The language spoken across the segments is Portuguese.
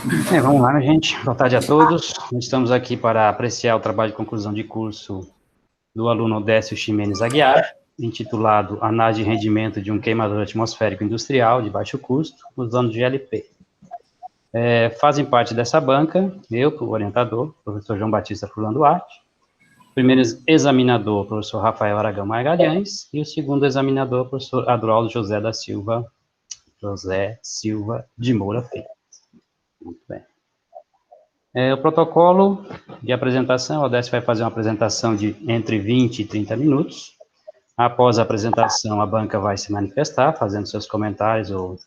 Vamos lá, minha gente. Boa tarde a todos. Estamos aqui para apreciar o trabalho de conclusão de curso do aluno Odécio Ximenes Aguiar, intitulado Análise de rendimento de um queimador atmosférico industrial de baixo custo, usando GLP. Fazem parte dessa banca, eu, o orientador, professor João Batista Furlan Duarte, o primeiro examinador, professor Rafael Aragão Magalhães, e o segundo examinador, professor Adroaldo José Silva de Moura Filho. Muito bem. O protocolo de apresentação, o Odécio vai fazer uma apresentação de entre 20 e 30 minutos. Após a apresentação, a banca vai se manifestar, fazendo seus comentários ou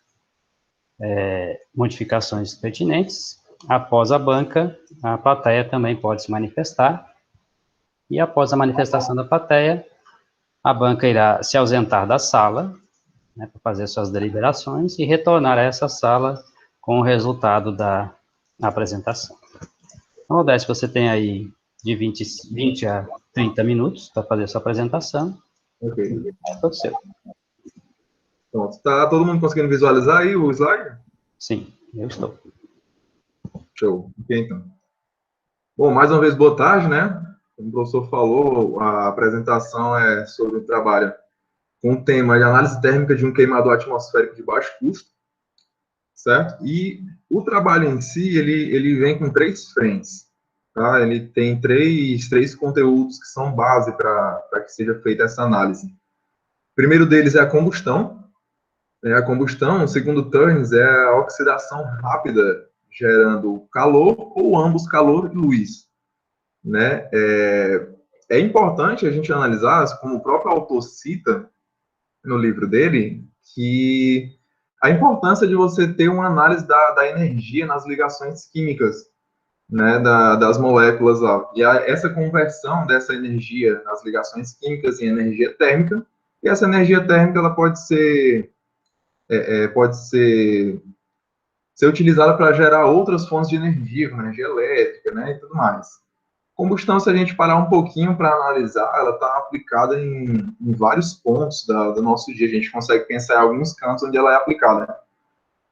modificações pertinentes. Após a banca, a plateia também pode se manifestar. E após a manifestação da plateia, a banca irá se ausentar da sala, né, para fazer suas deliberações e retornar a essa sala com o resultado da apresentação. Então, Odécio, você tem aí de 20 a 30 minutos para fazer a sua apresentação. Ok. É todo seu. Pronto. Tá todo mundo conseguindo visualizar aí o slide? Sim, eu estou. Show. Ok, então. Bom, mais uma vez, boa tarde, né? Como o professor falou, a apresentação é sobre o trabalho com o tema de análise térmica de um queimador atmosférico de baixo custo, certo? E o trabalho em si, ele vem com 3 frentes, tá? Ele tem três conteúdos que são base para que seja feita essa análise. O primeiro deles é a combustão. A combustão, segundo Turns, é a oxidação rápida, gerando calor, ou ambos calor e luz. Né? É importante a gente analisar, como o próprio autor cita no livro dele, que a importância de você ter uma análise da energia nas ligações químicas, né, das moléculas lá. E essa conversão dessa energia nas ligações químicas em energia térmica, e essa energia térmica ela pode ser utilizada para gerar outras fontes de energia, como energia elétrica, né, e tudo mais. Combustão, se a gente parar um pouquinho para analisar, ela está aplicada em vários pontos do nosso dia. A gente consegue pensar em alguns cantos onde ela é aplicada.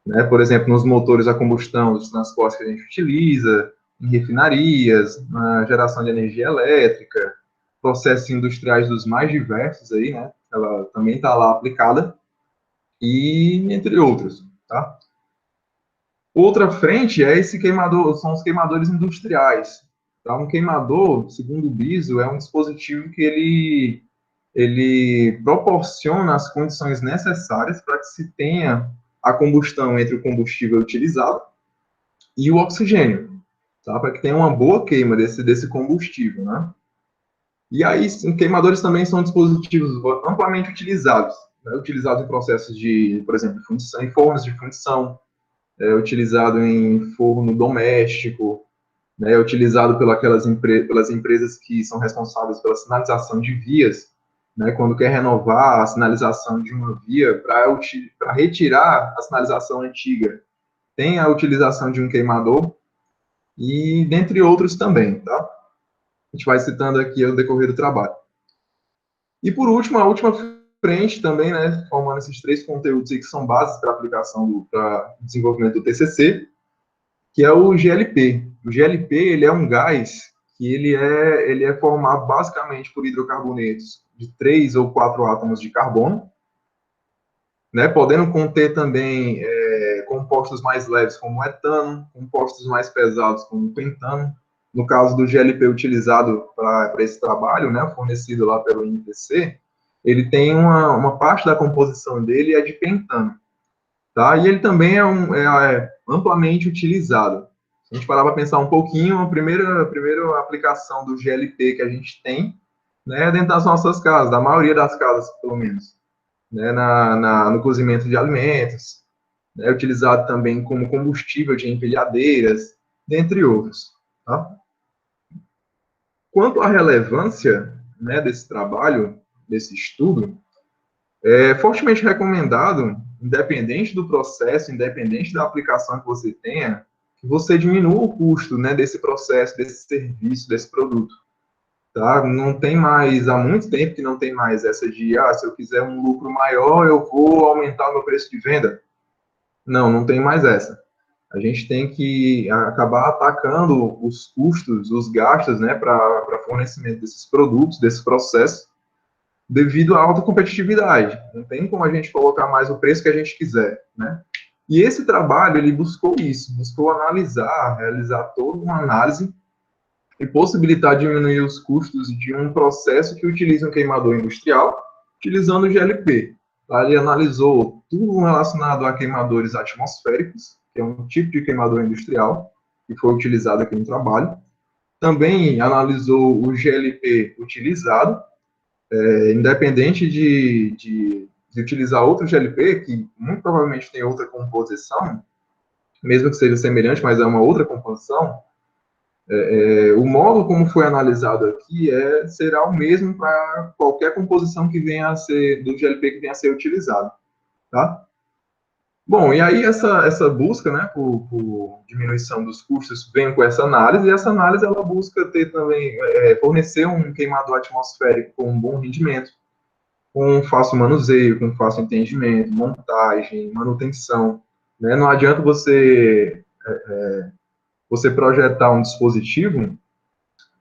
Né? Por exemplo, nos motores a combustão dos transportes que a gente utiliza, em refinarias, na geração de energia elétrica, processos industriais dos mais diversos aí, né? Ela também está lá aplicada, e entre outros, tá? Outra frente é esse queimador, são os queimadores industriais. Tá? Um queimador, segundo o BISO, é um dispositivo que ele proporciona as condições necessárias para que se tenha a combustão entre o combustível utilizado e o oxigênio, tá? Para que tenha uma boa queima desse combustível, né? E aí, queimadores também são dispositivos amplamente utilizados, né? Utilizados em processos de, por exemplo, fundição, em fornos de fundição, utilizado em forno doméstico, né, utilizado pelas empresas que são responsáveis pela sinalização de vias, né, quando quer renovar a sinalização de uma via para retirar a sinalização antiga, tem a utilização de um queimador, e dentre outros também, tá? A gente vai citando aqui ao decorrer do trabalho. E por último, a última frente também, né, formando esses 3 conteúdos aí que são bases para aplicação para desenvolvimento do TCC, que é o GLP. O GLP, ele é um gás que ele é formado basicamente por hidrocarbonetos de 3 ou 4 átomos de carbono, né, podendo conter também compostos mais leves, como etano, compostos mais pesados, como pentano. No caso do GLP utilizado para esse trabalho, né, fornecido lá pelo INPC, ele tem uma parte da composição dele é de pentano. Tá? E ele também é amplamente utilizado. Se a gente parar para pensar um pouquinho, a primeira aplicação do GLP que a gente tem, né, é dentro das nossas casas, da maioria das casas, pelo menos, né, no cozimento de alimentos, é utilizado também como combustível de empilhadeiras, dentre outros. Tá? Quanto à relevância, né, desse trabalho, desse estudo, é fortemente recomendado, independente do processo, independente da aplicação que você tenha, que você diminua o custo, né, desse processo, desse serviço, desse produto. Tá? Não tem mais, há muito tempo que não tem mais essa de, se eu quiser um lucro maior, eu vou aumentar o meu preço de venda. Não tem mais essa. A gente tem que acabar atacando os custos, os gastos, né, para fornecimento desses produtos, desses processos, devido à alta competitividade. Não tem como a gente colocar mais o preço que a gente quiser, né? E esse trabalho, ele buscou isso, buscou analisar, realizar toda uma análise e possibilitar diminuir os custos de um processo que utiliza um queimador industrial, utilizando o GLP. Ele analisou tudo relacionado a queimadores atmosféricos, que é um tipo de queimador industrial, que foi utilizado aqui no trabalho. Também analisou o GLP utilizado, independente de utilizar outro GLP, que muito provavelmente tem outra composição, mesmo que seja semelhante, mas é uma outra composição, o modo como foi analisado aqui será o mesmo para qualquer composição que venha a ser, do GLP que venha a ser utilizado, tá? Bom, e aí essa busca, né, por diminuição dos custos vem com essa análise, e essa análise ela busca ter também, fornecer um queimador atmosférico com um bom rendimento, com fácil manuseio, com fácil entendimento, montagem, manutenção, né? Não adianta você projetar um dispositivo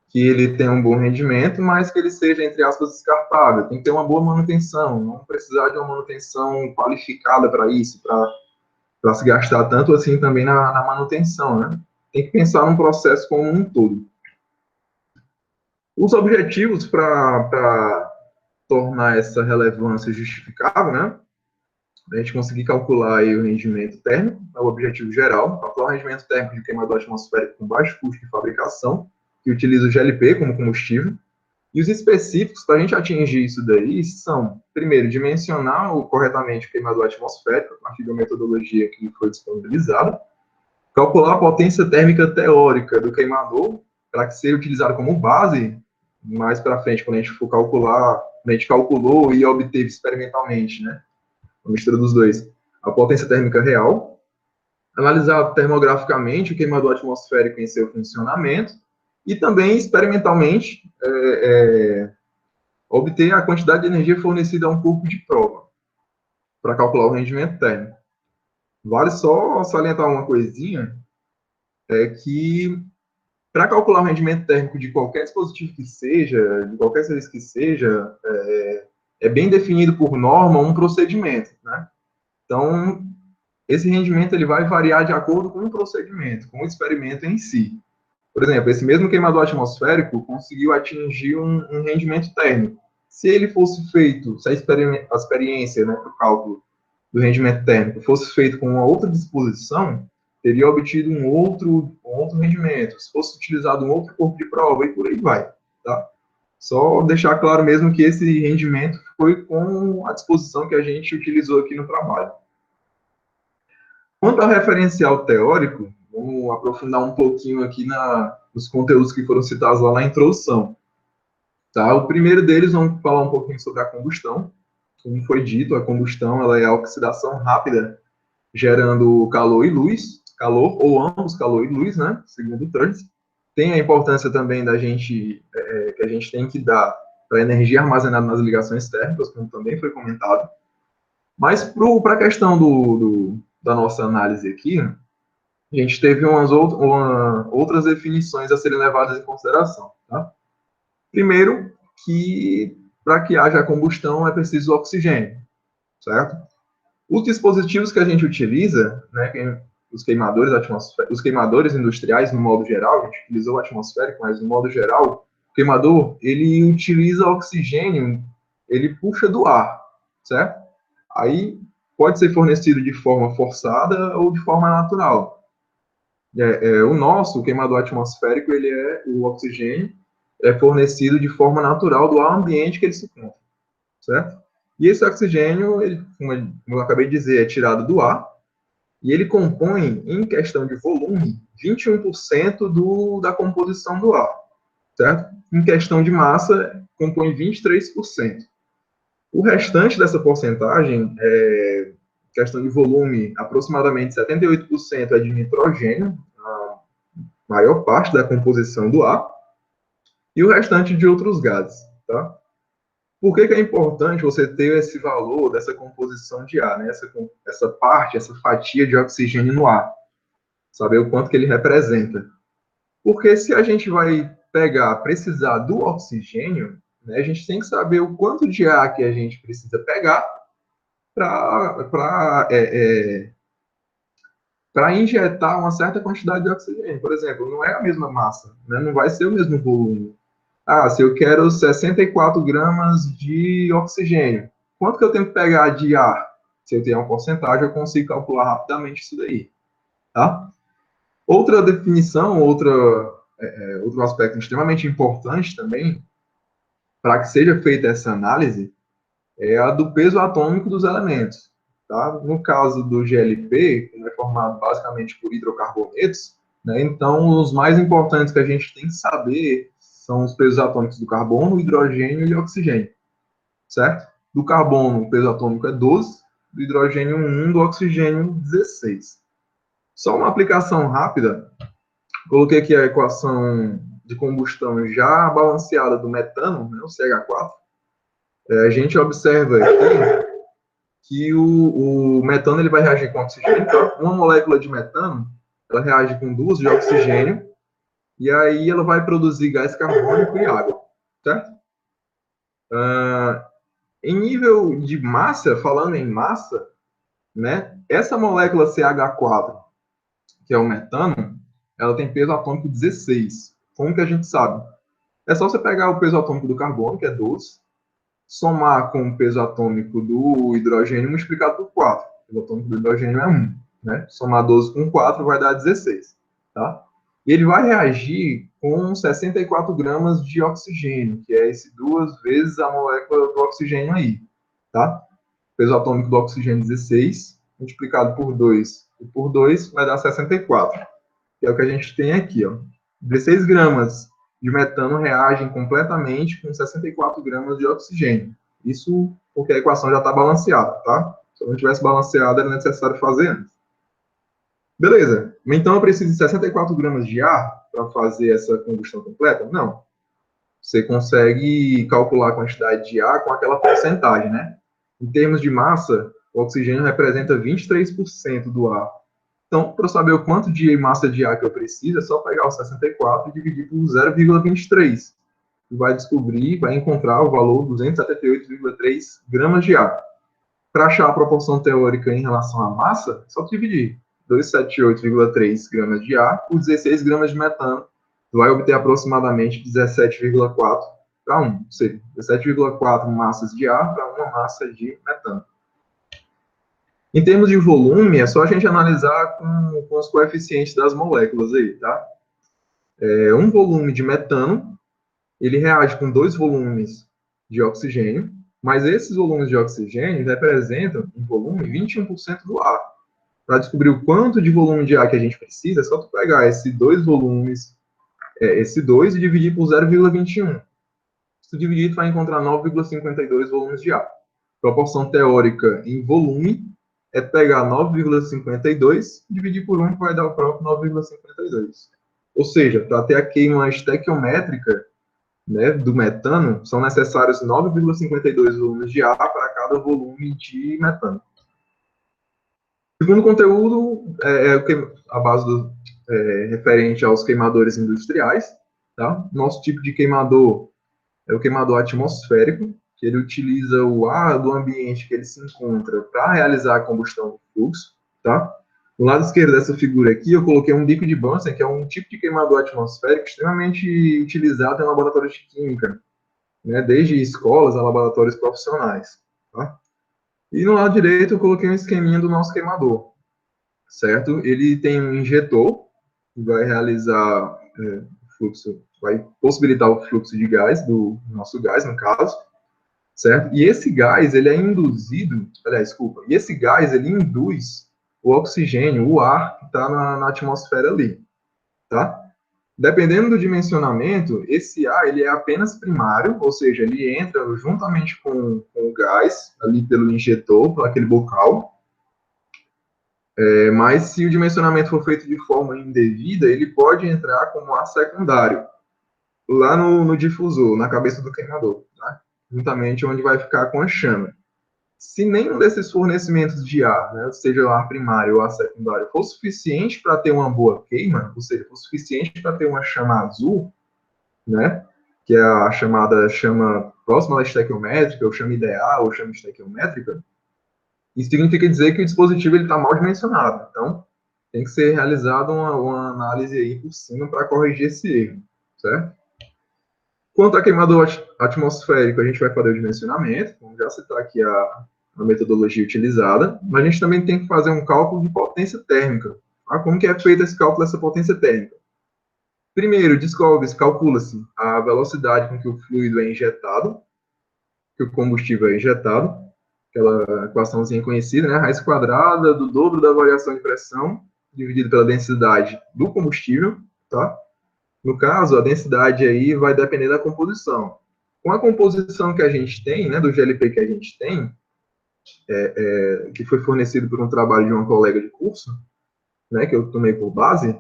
que ele tenha um bom rendimento, mas que ele seja, entre aspas, descartável. Tem que ter uma boa manutenção, não precisar de uma manutenção qualificada para isso, para se gastar tanto assim também na manutenção, né? Tem que pensar num processo como um todo. Os objetivos para tornar essa relevância justificável, né? A gente conseguir calcular aí o rendimento térmico, é o objetivo geral, calcular o rendimento térmico de queimador atmosférico com baixo custo de fabricação, que utiliza o GLP como combustível. E os específicos para a gente atingir isso daí são, primeiro, dimensionar corretamente o queimador atmosférico, a partir da metodologia que foi disponibilizada, calcular a potência térmica teórica do queimador, para que seja utilizado como base, mais para frente, quando a gente for calcular, a gente calculou e obteve experimentalmente, né, a mistura dos dois, a potência térmica real, analisar termograficamente o queimador atmosférico em seu funcionamento, e também, experimentalmente, obter a quantidade de energia fornecida a um corpo de prova, para calcular o rendimento térmico. Vale só salientar uma coisinha, que para calcular o rendimento térmico de qualquer dispositivo que seja, de qualquer serviço que seja, é bem definido por norma um procedimento, né? Então, esse rendimento ele vai variar de acordo com o procedimento, com o experimento em si. Por exemplo, esse mesmo queimador atmosférico conseguiu atingir um rendimento térmico. Se ele fosse feito, se a experiência, né, para o cálculo do rendimento térmico fosse feito com uma outra disposição, teria obtido um outro rendimento. Se fosse utilizado um outro corpo de prova, e por aí vai. Tá? Só deixar claro mesmo que esse rendimento foi com a disposição que a gente utilizou aqui no trabalho. Quanto ao referencial teórico, vamos aprofundar um pouquinho aqui nos conteúdos que foram citados lá na introdução. Tá? O primeiro deles, vamos falar um pouquinho sobre a combustão. Como foi dito, a combustão ela é a oxidação rápida, gerando calor e luz, calor ou ambos, calor e luz, né? Segundo Turns. Tem a importância também que a gente tem que dar para a energia armazenada nas ligações térmicas, como também foi comentado. Mas para a questão da nossa análise aqui, a gente teve outras definições a serem levadas em consideração. Tá? Primeiro, que para que haja combustão é preciso oxigênio, certo? Os dispositivos que a gente utiliza, né, os queimadores industriais, no modo geral, a gente utilizou o atmosférico, mas no modo geral, o queimador, ele utiliza oxigênio, ele puxa do ar, certo? Aí pode ser fornecido de forma forçada ou de forma natural. O queimador atmosférico, o oxigênio é fornecido de forma natural do ar ambiente que ele se encontra, certo? E esse oxigênio, como eu acabei de dizer, é tirado do ar, e ele compõe, em questão de volume, 21% da composição do ar, certo? Em questão de massa, compõe 23%. O restante dessa porcentagem, questão de volume, aproximadamente 78% é de nitrogênio, a maior parte da composição do ar, e o restante de outros gases, tá? Por que é importante você ter esse valor dessa composição de ar, né? Essa parte, essa fatia de oxigênio no ar? saber o quanto que ele representa. Porque se a gente vai precisar do oxigênio, né, a gente tem que saber o quanto de ar que a gente precisa pegar para injetar uma certa quantidade de oxigênio. Por exemplo, não é a mesma massa, né, não vai ser o mesmo volume. Ah, se eu quero 64 gramas de oxigênio, quanto que eu tenho que pegar de ar? Se eu tenho uma porcentagem, eu consigo calcular rapidamente isso daí, tá? Outra definição, outro aspecto extremamente importante também, para que seja feita essa análise, é a do peso atômico dos elementos. Tá? No caso do GLP, que é formado basicamente por hidrocarbonetos, né, então os mais importantes que a gente tem que saber são os pesos atômicos do carbono, hidrogênio e oxigênio, certo? Do carbono, o peso atômico é 12, do hidrogênio 1, do oxigênio 16. Só uma aplicação rápida, coloquei aqui a equação de combustão já balanceada do metano, né, o CH4. A gente observa aqui que o metano ele vai reagir com oxigênio. Tá? Uma molécula de metano, ela reage com duas de oxigênio, e aí ela vai produzir gás carbônico e água, certo? Em nível de massa, falando em massa, né, essa molécula CH4, que é o metano, ela tem peso atômico 16. Como que a gente sabe? É só você pegar o peso atômico do carbono, que é 12, somar com o peso atômico do hidrogênio multiplicado por 4. O peso atômico do hidrogênio é 1. Né? Somar 12 com 4 vai dar 16. Tá? E ele vai reagir com 64 gramas de oxigênio, que é esse 2 vezes a molécula do oxigênio aí. Tá? O peso atômico do oxigênio 16, multiplicado por 2 e por 2 vai dar 64. Que é o que a gente tem aqui. Ó. 16 gramas de metano reagem completamente com 64 gramas de oxigênio. Isso porque a equação já está balanceada, tá? Se não tivesse balanceada, era necessário fazer antes. Beleza. Então, eu preciso de 64 gramas de ar para fazer essa combustão completa? Não. Você consegue calcular a quantidade de ar com aquela porcentagem, né? Em termos de massa, o oxigênio representa 23% do ar. Então, para eu saber o quanto de massa de ar que eu preciso, é só pegar o 64 e dividir por 0,23. E vai descobrir, vai encontrar o valor 278,3 gramas de ar. Para achar a proporção teórica em relação à massa, é só dividir 278,3 gramas de ar por 16 gramas de metano. Vai obter aproximadamente 17,4 para 1. Ou seja, 17,4 massas de ar para uma massa de metano. Em termos de volume, é só a gente analisar com os coeficientes das moléculas aí, tá? Um volume de metano, ele reage com 2 volumes de oxigênio, mas esses volumes de oxigênio representam, em volume, 21% do ar. Para descobrir o quanto de volume de ar que a gente precisa, é só tu pegar esses 2 volumes, esse 2 e dividir por 0,21. Se tu dividir, tu vai encontrar 9,52 volumes de ar. Proporção teórica em volume é pegar 9,52 e dividir por 1, que vai dar o próprio 9,52. Ou seja, para ter a queima estequiométrica, né, do metano, são necessários 9,52 volumes de ar para cada volume de metano. O segundo conteúdo a base referente aos queimadores industriais. Tá? Nosso tipo de queimador é o queimador atmosférico, que ele utiliza o ar do ambiente que ele se encontra para realizar a combustão do fluxo, tá? No lado esquerdo dessa figura aqui, eu coloquei um bico de Bunsen, que é um tipo de queimador atmosférico extremamente utilizado em laboratórios de química, né? Desde escolas a laboratórios profissionais, tá? E no lado direito eu coloquei um esqueminha do nosso queimador, certo? Ele tem um injetor, que vai realizar o fluxo, vai possibilitar o fluxo de gás, do nosso gás, no caso, certo? E esse gás, ele é induzido, aliás, desculpa, e esse gás, ele induz o oxigênio, o ar que está na atmosfera ali, tá? Dependendo do dimensionamento, esse ar, ele é apenas primário, ou seja, ele entra juntamente com o gás, ali pelo injetor, por aquele bocal, mas se o dimensionamento for feito de forma indevida, ele pode entrar como ar secundário, lá no difusor, na cabeça do queimador, tá? Juntamente onde vai ficar com a chama. Se nenhum desses fornecimentos de ar, né, seja o ar primário ou ar secundário, for suficiente para ter uma boa queima, ou seja, for suficiente para ter uma chama azul, né, que é a chamada chama próxima à estequiométrica, ou chama ideal, ou chama estequiométrica, isso significa dizer que o dispositivo está mal dimensionado. Então, tem que ser realizada uma análise aí por cima para corrigir esse erro, certo? Quanto a queimador atmosférico, a gente vai fazer o dimensionamento, vamos já citar aqui a metodologia utilizada, mas a gente também tem que fazer um cálculo de potência térmica. Tá? Como que é feito esse cálculo dessa potência térmica? Primeiro, calcula-se a velocidade com que o fluido é injetado, que o combustível é injetado, aquela equaçãozinha conhecida, né? Raiz quadrada do dobro da variação de pressão dividido pela densidade do combustível, tá? No caso, a densidade aí vai depender da composição. Com a composição que a gente tem, né, do GLP que a gente tem, que foi fornecido por um trabalho de uma colega de curso, né, que eu tomei por base,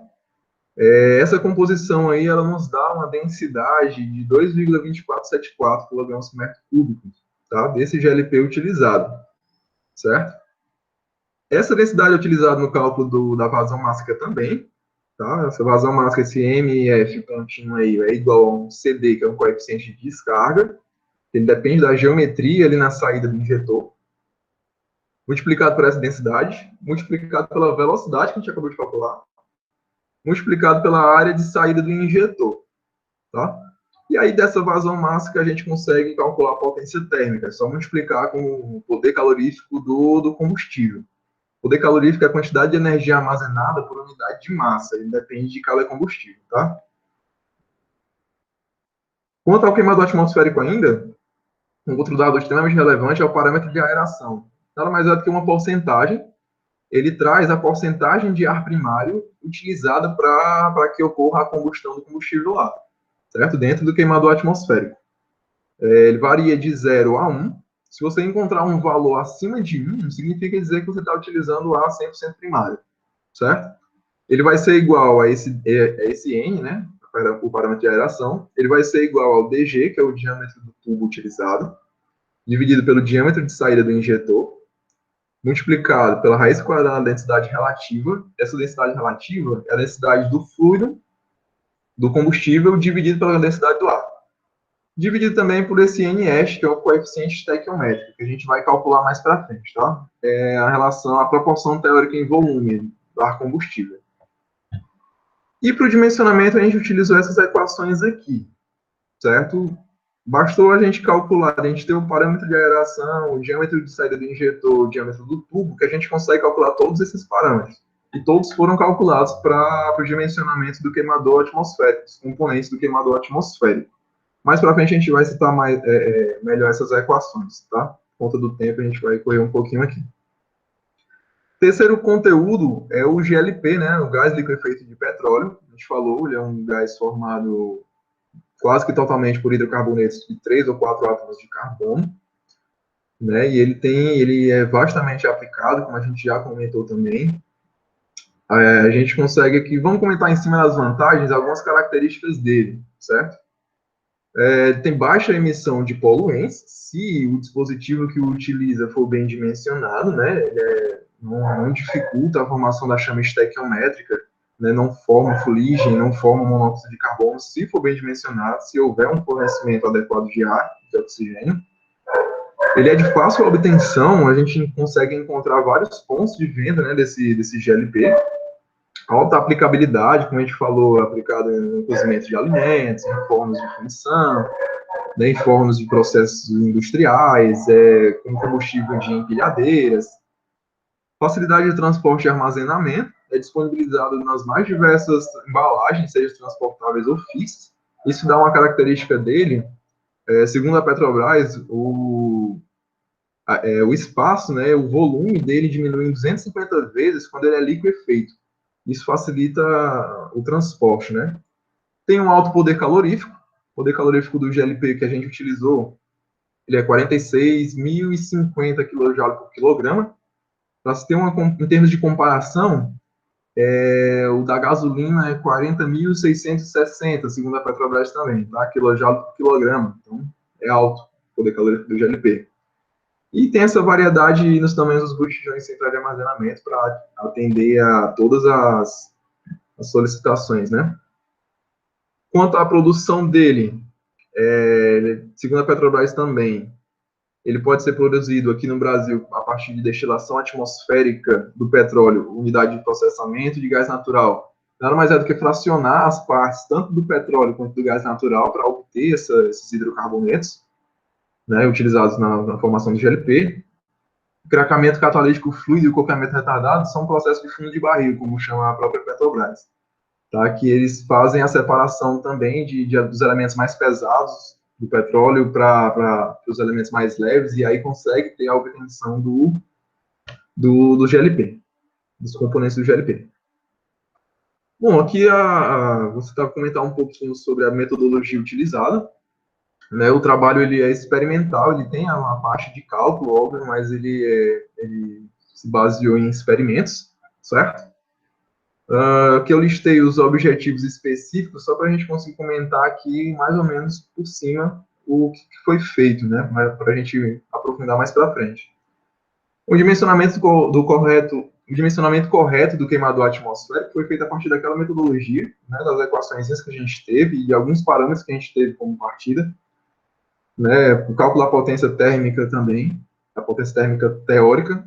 essa composição aí, ela nos dá uma densidade de 2,2474 kg por metro cúbico, tá, desse GLP utilizado, certo? Essa densidade é utilizada no cálculo da vazão mássica também, tá? Essa vazão mássica, esse MF contínuo aí, é igual a um CD, que é um coeficiente de descarga, ele depende da geometria ali na saída do injetor, multiplicado por essa densidade, multiplicado pela velocidade que a gente acabou de calcular, multiplicado pela área de saída do injetor, tá? E aí, dessa vazão mássica, a gente consegue calcular a potência térmica, é só multiplicar com o poder calorífico do combustível. O poder calorífico é a quantidade de energia armazenada por unidade de massa, ele depende de cada combustível, tá? Quanto ao queimador atmosférico ainda, um outro dado extremamente relevante é o parâmetro de aeração. Nada mais é do que uma porcentagem, ele traz a porcentagem de ar primário utilizada para que ocorra a combustão do combustível lá, certo? Dentro do queimador atmosférico. Ele varia de 0 a 1. Se você encontrar um valor acima de 1, significa dizer que você está utilizando o ar 100% primário, certo? Ele vai ser igual a esse N, né? O parâmetro de aeração. Ele vai ser igual ao DG, que é o diâmetro do tubo utilizado, dividido pelo diâmetro de saída do injetor, multiplicado pela raiz quadrada da densidade relativa. Essa densidade relativa é a densidade do fluido, do combustível, dividido pela densidade do ar. Dividido também por esse NS, que é o coeficiente estequiométrico, que a gente vai calcular mais para frente, tá? É a relação, a proporção teórica em volume do ar combustível. E para o dimensionamento, a gente utilizou essas equações aqui, certo? Bastou a gente calcular, a gente ter o parâmetro de aeração, o diâmetro de saída do injetor, o diâmetro do tubo, que a gente consegue calcular todos esses parâmetros. E todos foram calculados para o dimensionamento do queimador atmosférico, os componentes do queimador atmosférico. Mais para frente a gente vai citar melhor essas equações, tá? Por conta do tempo, a gente vai correr um pouquinho aqui. Terceiro conteúdo é o GLP, né? O gás liquefeito de petróleo. A gente falou, ele é um gás formado quase que totalmente por hidrocarbonetos de 3 ou 4 átomos de carbono, né? E ele é vastamente aplicado, como a gente já comentou também. A gente consegue aqui, vamos comentar em cima das vantagens, algumas características dele, certo? Tem baixa emissão de poluentes, se o dispositivo que o utiliza for bem dimensionado, né? Não dificulta a formação da chama estequiométrica, né, não forma fuligem, não forma monóxido de carbono, se for bem dimensionado, se houver um fornecimento adequado de ar, de oxigênio. Ele é de fácil obtenção, a gente consegue encontrar vários pontos de venda, né, desse GLP. Alta aplicabilidade, como a gente falou, aplicado no cozimento de alimentos, em fornos de fundição, né, em fornos de processos industriais, com combustível de empilhadeiras. Facilidade de transporte e armazenamento, é disponibilizado nas mais diversas embalagens, seja transportáveis ou fixas. Isso dá uma característica dele, segundo a Petrobras, o espaço, né, o volume dele diminui em 250 vezes quando ele é liquefeito. Isso facilita o transporte, né? Tem um alto poder calorífico. O poder calorífico do GLP que a gente utilizou, ele é 46.050 kJ por quilograma. Para se ter em termos de comparação, o da gasolina é 40.660, segundo a Petrobras também, tá? Quilojoule por quilograma. Então, é alto o poder calórico do GLP. E tem essa variedade nos tamanhos dos botijões centrais de armazenamento para atender a todas as solicitações, né? Quanto à produção dele, segundo a Petrobras também, ele pode ser produzido aqui no Brasil a partir de destilação atmosférica do petróleo, unidade de processamento de gás natural. Nada mais é do que fracionar as partes, tanto do petróleo quanto do gás natural, para obter esses hidrocarbonetos, né, utilizados na formação do GLP. O cracamento catalítico fluido e o coqueamento retardado são processos de fundo de barril, como chama a própria Petrobras. Tá? Que eles fazem a separação também dos elementos mais pesados do petróleo para os elementos mais leves, e aí consegue ter a obtenção do GLP, dos componentes do GLP. Bom, aqui você está comentando um pouquinho sobre a metodologia utilizada. Né? O trabalho ele é experimental, ele tem uma parte de cálculo, óbvio, mas ele se baseou em experimentos, certo? Que eu listei os objetivos específicos, só para a gente conseguir comentar aqui, mais ou menos, por cima, o que foi feito, né? Para a gente aprofundar mais para frente. O dimensionamento correto do queimador atmosférico foi feito a partir daquela metodologia, né, das equações que a gente teve e alguns parâmetros que a gente teve como partida, né, o cálculo da potência térmica também, a potência térmica teórica.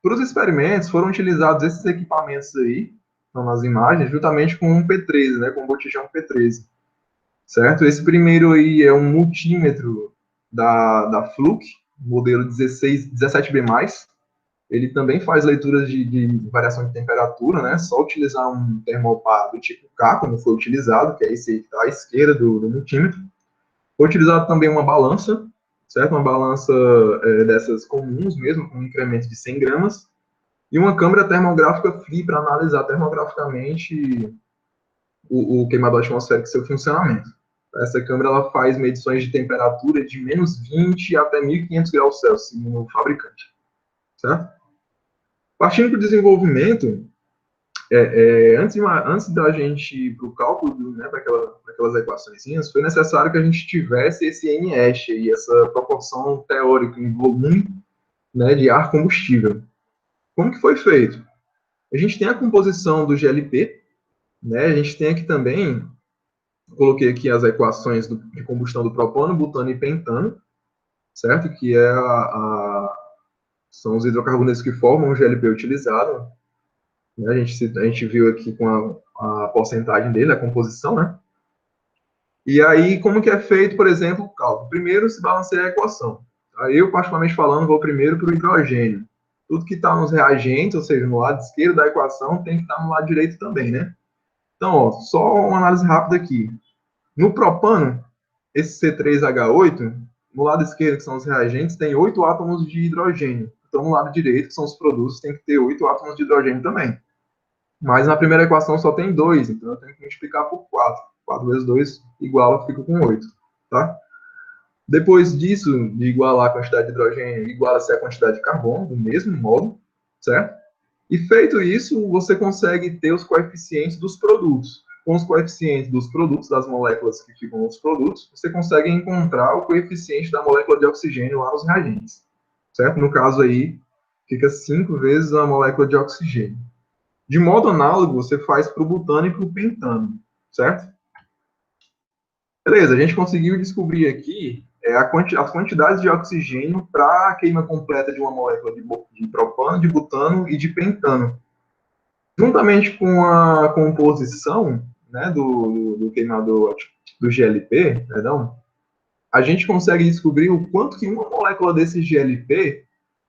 Para os experimentos, foram utilizados esses equipamentos aí, estão nas imagens, juntamente com um P13, né, com um botijão P13, certo? Esse primeiro aí é um multímetro da Fluke, modelo 17B+, ele também faz leituras de variação de temperatura, né, só utilizar um termopar do tipo K, como foi utilizado, que é esse aí que está à esquerda do multímetro. Foi utilizado também uma balança, certo? Uma balança dessas comuns mesmo, com um incremento de 100 gramas, e uma câmera termográfica FLI para analisar termograficamente o queimador atmosférico e seu funcionamento. Essa câmera ela faz medições de temperatura de menos 20 até 1.500 graus Celsius, segundo o fabricante, certo? Partindo para o desenvolvimento, antes da gente ir para o cálculo, né, para aquelas equações, foi necessário que a gente tivesse esse NH e essa proporção teórica em volume, né, de ar combustível. Como que foi feito? A gente tem a composição do GLP, né, a gente tem aqui também, coloquei aqui as equações de combustão do propano, butano e pentano, certo? Que são os hidrocarbonetos que formam o GLP utilizado. A gente viu aqui com a porcentagem dele, a composição, né? E aí, como que é feito, por exemplo, o cálculo? Primeiro se balanceia a equação. Eu, particularmente falando, vou primeiro para o hidrogênio. Tudo que está nos reagentes, ou seja, no lado esquerdo da equação, tem que estar no lado direito também, né? Então, ó, só uma análise rápida aqui. No propano, esse C3H8, no lado esquerdo, que são os reagentes, tem 8 átomos de hidrogênio. Então, no lado direito, que são os produtos, tem que ter 8 átomos de hidrogênio também. Mas na primeira equação só tem 2, então eu tenho que multiplicar por 4. 4 vezes 2 iguala, fica com 8, tá? Depois disso, de igualar a quantidade de hidrogênio, iguala-se a quantidade de carbono, do mesmo modo, certo? E feito isso, você consegue ter os coeficientes dos produtos. Com os coeficientes dos produtos, das moléculas que ficam nos produtos, você consegue encontrar o coeficiente da molécula de oxigênio lá nos reagentes, certo? No caso aí, fica 5 vezes a molécula de oxigênio. De modo análogo, você faz para o butano e para o pentano, certo? Beleza, a gente conseguiu descobrir aqui as quantidades de oxigênio para a queima completa de uma molécula de propano, de butano e de pentano. Juntamente com a composição, né, do queimador do GLP, perdão, a gente consegue descobrir o quanto que uma molécula desse GLP,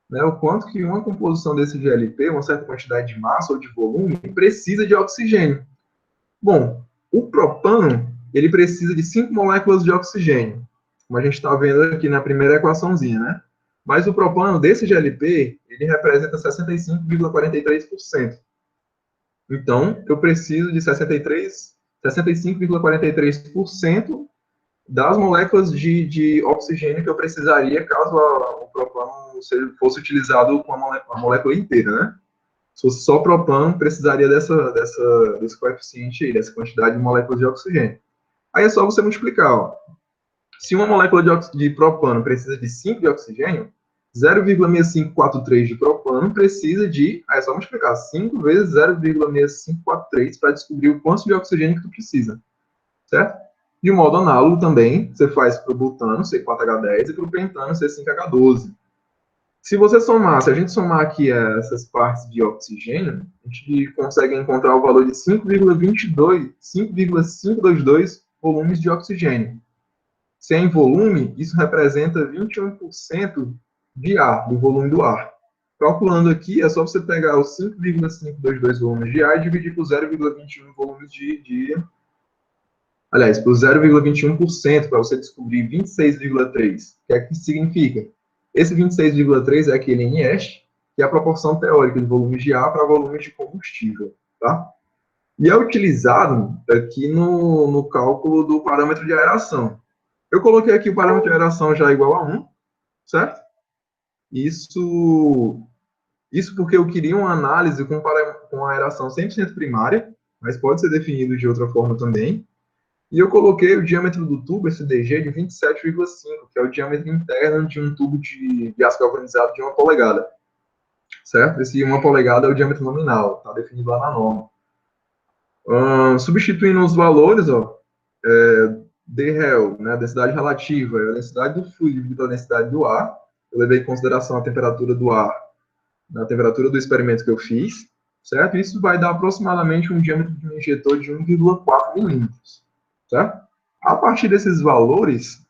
né, o quanto que uma composição desse GLP, uma certa quantidade de massa ou de volume, precisa de oxigênio. Bom, o propano, ele precisa de 5 moléculas de oxigênio, como a gente está vendo aqui na primeira equaçãozinha, né? Mas o propano desse GLP, ele representa 65,43%. Então, eu preciso de 65,43% das moléculas de oxigênio que eu precisaria caso o propano fosse utilizado com a molécula inteira, né? Se fosse só propano, precisaria desse coeficiente aí, dessa quantidade de moléculas de oxigênio. Aí é só você multiplicar, ó. Se uma molécula de propano precisa de 5 de oxigênio, 0,6543 de propano precisa de, aí é só multiplicar, 5 vezes 0,6543 para descobrir o quanto de oxigênio que tu precisa, certo? De modo análogo também, você faz para o butano, C4H10, e para o pentano, C5H12. Se você somar, se a gente somar aqui essas partes de oxigênio, a gente consegue encontrar o valor de 5,522 volumes de oxigênio. Se é em volume, isso representa 21% de ar, do volume do ar. Calculando aqui, é só você pegar os 5,522 volumes de ar e dividir por 0,21 volumes aliás, por 0,21% para você descobrir 26,3. O que é que isso significa? Esse 26,3 é aquele NEST, que é a proporção teórica de volumes de ar para volumes de combustível, tá? E é utilizado aqui no cálculo do parâmetro de aeração. Eu coloquei aqui o parâmetro de aeração já igual a 1, certo? Isso porque eu queria uma análise com a aeração 100% primária, mas pode ser definido de outra forma também. E eu coloquei o diâmetro do tubo, esse DG, de 27,5, que é o diâmetro interno de um tubo de aço galvanizado de 1 polegada. Certo? Esse 1 polegada é o diâmetro nominal, está definido lá na norma. Substituindo os valores, ó, DREL, né, a densidade relativa, é a densidade do fluido dividido pela densidade do ar. Eu levei em consideração a temperatura do ar na temperatura do experimento que eu fiz, certo? Isso vai dar aproximadamente um diâmetro de um injetor de 1,4 milímetros, certo? A partir desses valores,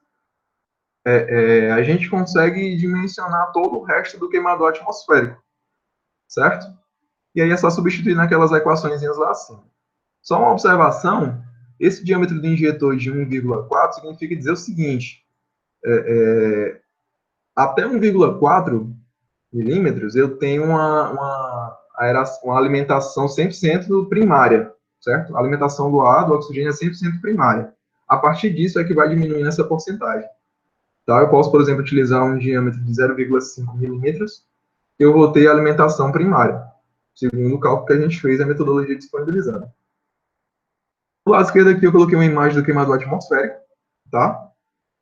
a gente consegue dimensionar todo o resto do queimador atmosférico, certo? E aí é só substituir naquelas equações lá acima. Só uma observação, esse diâmetro do injetor de 1,4 significa dizer o seguinte, até 1,4 milímetros eu tenho uma alimentação 100% primária, certo? A alimentação do ar, do oxigênio é 100% primária. A partir disso é que vai diminuindo essa porcentagem. Tá? Eu posso, por exemplo, utilizar um diâmetro de 0,5 milímetros, eu vou ter alimentação primária, segundo o cálculo que a gente fez, a metodologia disponibilizada. Do lado esquerdo aqui eu coloquei uma imagem do queimador atmosférico, tá?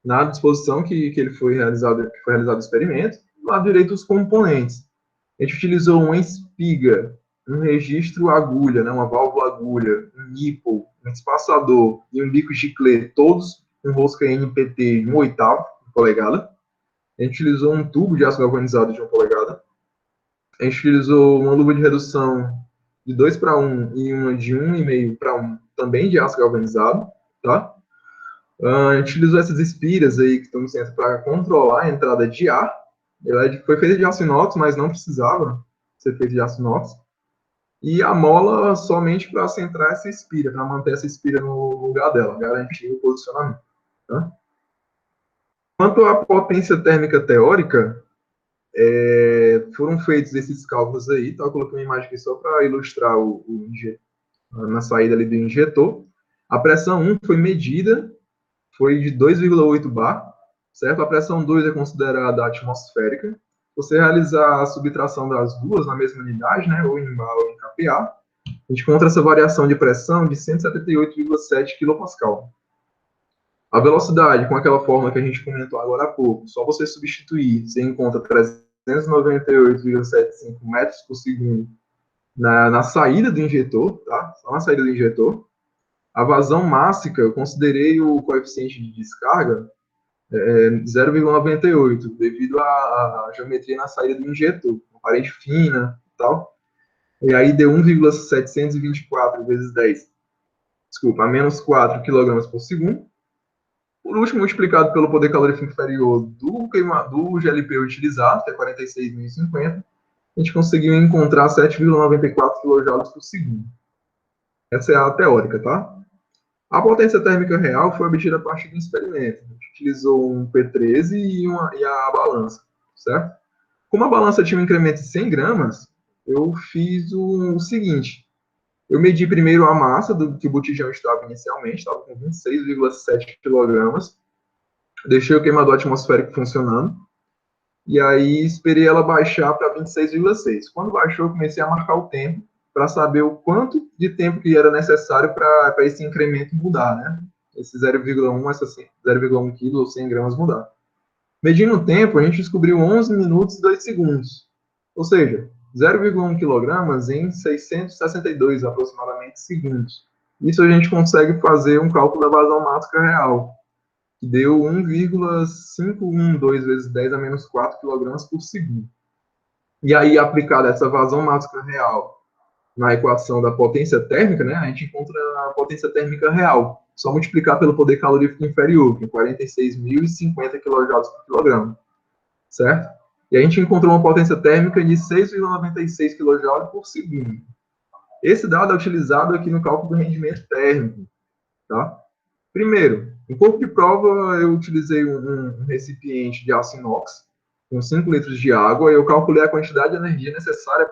Na disposição que foi realizado o experimento. Do lado direito, os componentes. A gente utilizou uma espiga, um registro agulha, né, uma válvula agulha, um nipple, um espaçador e um bico giclê, todos com rosca NPT de 1/8 polegada. A gente utilizou um tubo de aço galvanizado de 1 polegada. A gente utilizou uma luva de redução de 2:1 e uma de 1,5:1, também de aço galvanizado, tá? A gente utilizou essas espiras aí que estão no centro para controlar a entrada de ar. Ela foi feita de aço inox, mas não precisava ser feita de aço inox. E a mola somente para centrar essa espira, para manter essa espira no lugar dela, garantir o posicionamento. Tá? Quanto à potência térmica teórica, foram feitos esses cálculos aí, tá? Eu coloquei uma imagem aqui só para ilustrar na saída ali do injetor. A pressão 1 foi medida, foi de 2,8 bar, certo? A pressão 2 é considerada atmosférica. Você realizar a subtração das duas na mesma unidade, né, ou em bar ou em kPa, a gente encontra essa variação de pressão de 178,7 kPa. A velocidade, com aquela fórmula que a gente comentou agora há pouco, só você substituir, você encontra 398,75 metros por segundo na saída do injetor, tá? Só na saída do injetor. A vazão máxima, eu considerei o coeficiente de descarga 0,98, devido à geometria na saída do injetor, uma parede fina e tal. E aí deu 1,724 vezes 10, desculpa, a menos 4 kg por segundo. Por último, multiplicado pelo poder calorífico inferior do GLP utilizado, que é 46.050, a gente conseguiu encontrar 7,94 kJ por segundo. Essa é a teórica, tá? A potência térmica real foi obtida a partir do experimento. A gente utilizou um P13 e a balança, certo? Como a balança tinha um incremento de 100 gramas, eu fiz o seguinte. Eu medi primeiro a massa do que o botijão estava inicialmente, estava com 26,7 kg. Deixei o queimador atmosférico funcionando. E aí esperei ela baixar para 26,6. Quando baixou, eu comecei a marcar o tempo para saber o quanto de tempo que era necessário para esse incremento mudar, né? esse 0,1, essa 0,1 kg ou 100 gramas mudar. Medindo o tempo, a gente descobriu 11 minutos e 2 segundos. Ou seja, 0,1 kg em 662 aproximadamente segundos. Isso a gente consegue fazer um cálculo da vazão máxima real, que deu 1,512 vezes 10 a menos 4 kg por segundo. E aí, aplicada essa vazão máxima real na equação da potência térmica, né, a gente encontra a potência térmica real. Só multiplicar pelo poder calorífico inferior, que é 46.050 kJ por quilograma. Certo? E a gente encontrou uma potência térmica de 6,96 kJ por segundo. Esse dado é utilizado aqui no cálculo do rendimento térmico. Tá? Primeiro, no corpo de prova, eu utilizei um recipiente de aço inox, com 5 litros de água, e eu calculei a quantidade de energia necessária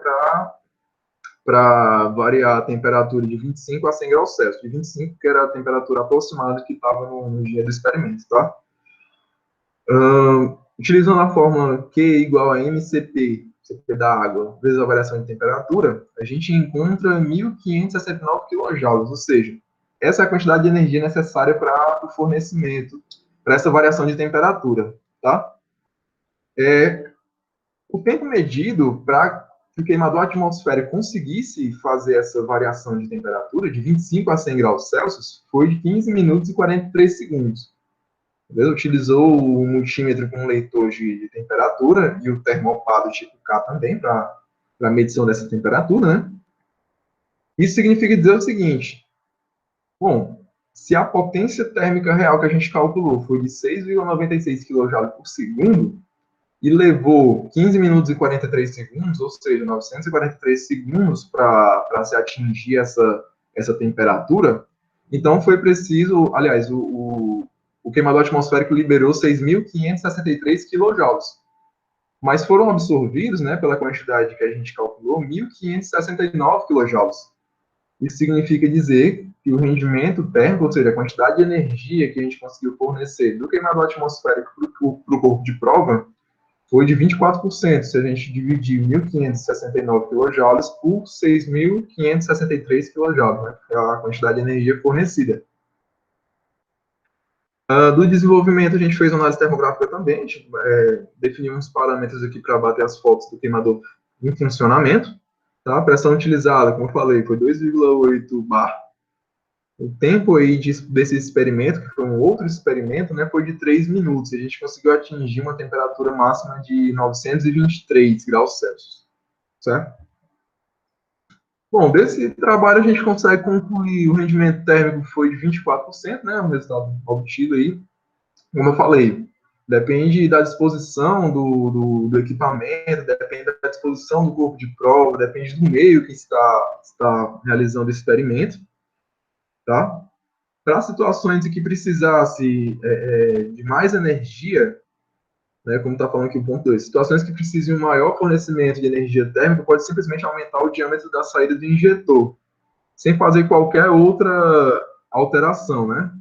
para variar a temperatura de 25 a 100 graus Celsius. De 25, que era a temperatura aproximada que estava no dia do experimento. Tá? Utilizando a fórmula Q igual a MCP, CP da água, vezes a variação de temperatura, a gente encontra 1.569 kJ, ou seja, essa é a quantidade de energia necessária para o fornecimento, para essa variação de temperatura, tá? O tempo medido para que o queimador atmosférico conseguisse fazer essa variação de temperatura de 25 a 100 graus Celsius foi de 15 minutos e 43 segundos. Utilizou o multímetro com leitor de temperatura e o termopado tipo K também para a medição dessa temperatura, né? Isso significa dizer o seguinte: bom, se a potência térmica real que a gente calculou foi de 6,96 kJ por segundo e levou 15 minutos e 43 segundos, ou seja, 943 segundos para se atingir essa temperatura, então foi preciso, aliás, o queimador atmosférico liberou 6.563 kJ. Mas foram absorvidos, né, pela quantidade que a gente calculou, 1.569 kJ. Isso significa dizer que o rendimento térmico, ou seja, a quantidade de energia que a gente conseguiu fornecer do queimador atmosférico para o corpo de prova, foi de 24%, se a gente dividir 1.569 kJ por 6.563 kJ, né, que é a quantidade de energia fornecida. Do desenvolvimento, a gente fez uma análise termográfica também, a gente definiu uns parâmetros aqui para bater as fotos do queimador em funcionamento. Tá? A pressão utilizada, como eu falei, foi 2,8 bar. O tempo aí desse experimento, que foi um outro experimento, né, foi de 3 minutos. A gente conseguiu atingir uma temperatura máxima de 923 graus Celsius. Certo? Bom, desse trabalho a gente consegue concluir o rendimento térmico foi de 24%, né, o resultado obtido aí. Como eu falei, depende da disposição do equipamento, depende da disposição do corpo de prova, depende do meio que está realizando o experimento, tá? Para situações em que precisasse de mais energia, né, como está falando aqui o ponto 2, situações que precisem de um maior fornecimento de energia térmica, pode simplesmente aumentar o diâmetro da saída do injetor, sem fazer qualquer outra alteração, né?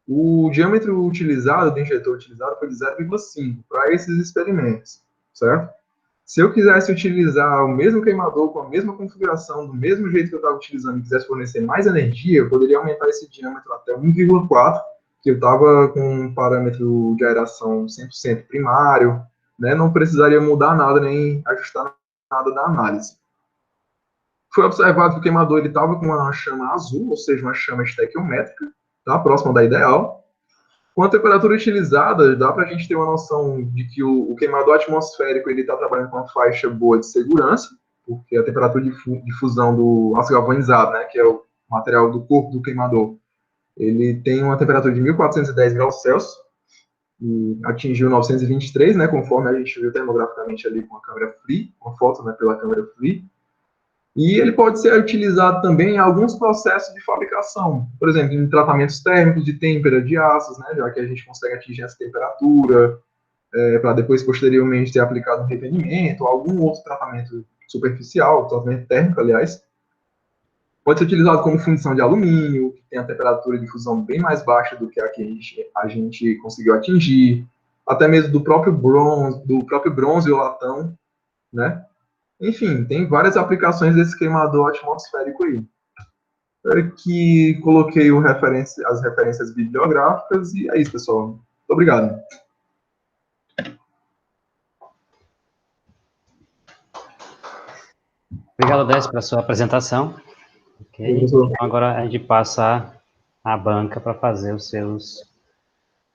O diâmetro utilizado, do injetor utilizado, foi de 0,5 para esses experimentos, certo? Se eu quisesse utilizar o mesmo queimador com a mesma configuração, do mesmo jeito que eu estava utilizando, e quisesse fornecer mais energia, eu poderia aumentar esse diâmetro até 1,4, que eu estava com um parâmetro de aeração 100% primário, né? Não precisaria mudar nada, nem ajustar nada da análise. Foi observado que o queimador estava com uma chama azul, ou seja, uma chama estequiométrica, tá? Próxima da ideal. Com a temperatura utilizada, dá para a gente ter uma noção de que o queimador atmosférico está trabalhando com uma faixa boa de segurança, porque a temperatura de fusão do aço galvanizado, né, que é o material do corpo do queimador, ele tem uma temperatura de 1.410 graus Celsius, e atingiu 923, né, conforme a gente viu termograficamente ali com a câmera FLIR, uma foto, né, pela câmera FLIR. E ele pode ser utilizado também em alguns processos de fabricação, por exemplo, em tratamentos térmicos de têmpera de aços, né, já que a gente consegue atingir essa temperatura, para depois, posteriormente, ter aplicado um revenimento, ou algum outro tratamento superficial, tratamento térmico, aliás. Pode ser utilizado como fundição de alumínio, que tem a temperatura de fusão bem mais baixa do que a que a gente conseguiu atingir, até mesmo do próprio bronze ou latão, né? Enfim, tem várias aplicações desse queimador atmosférico aí. que coloquei as referências bibliográficas, e é isso, pessoal. Muito obrigado. Obrigado, Décio, pela sua apresentação. Okay. Então, agora a gente passa à banca para fazer os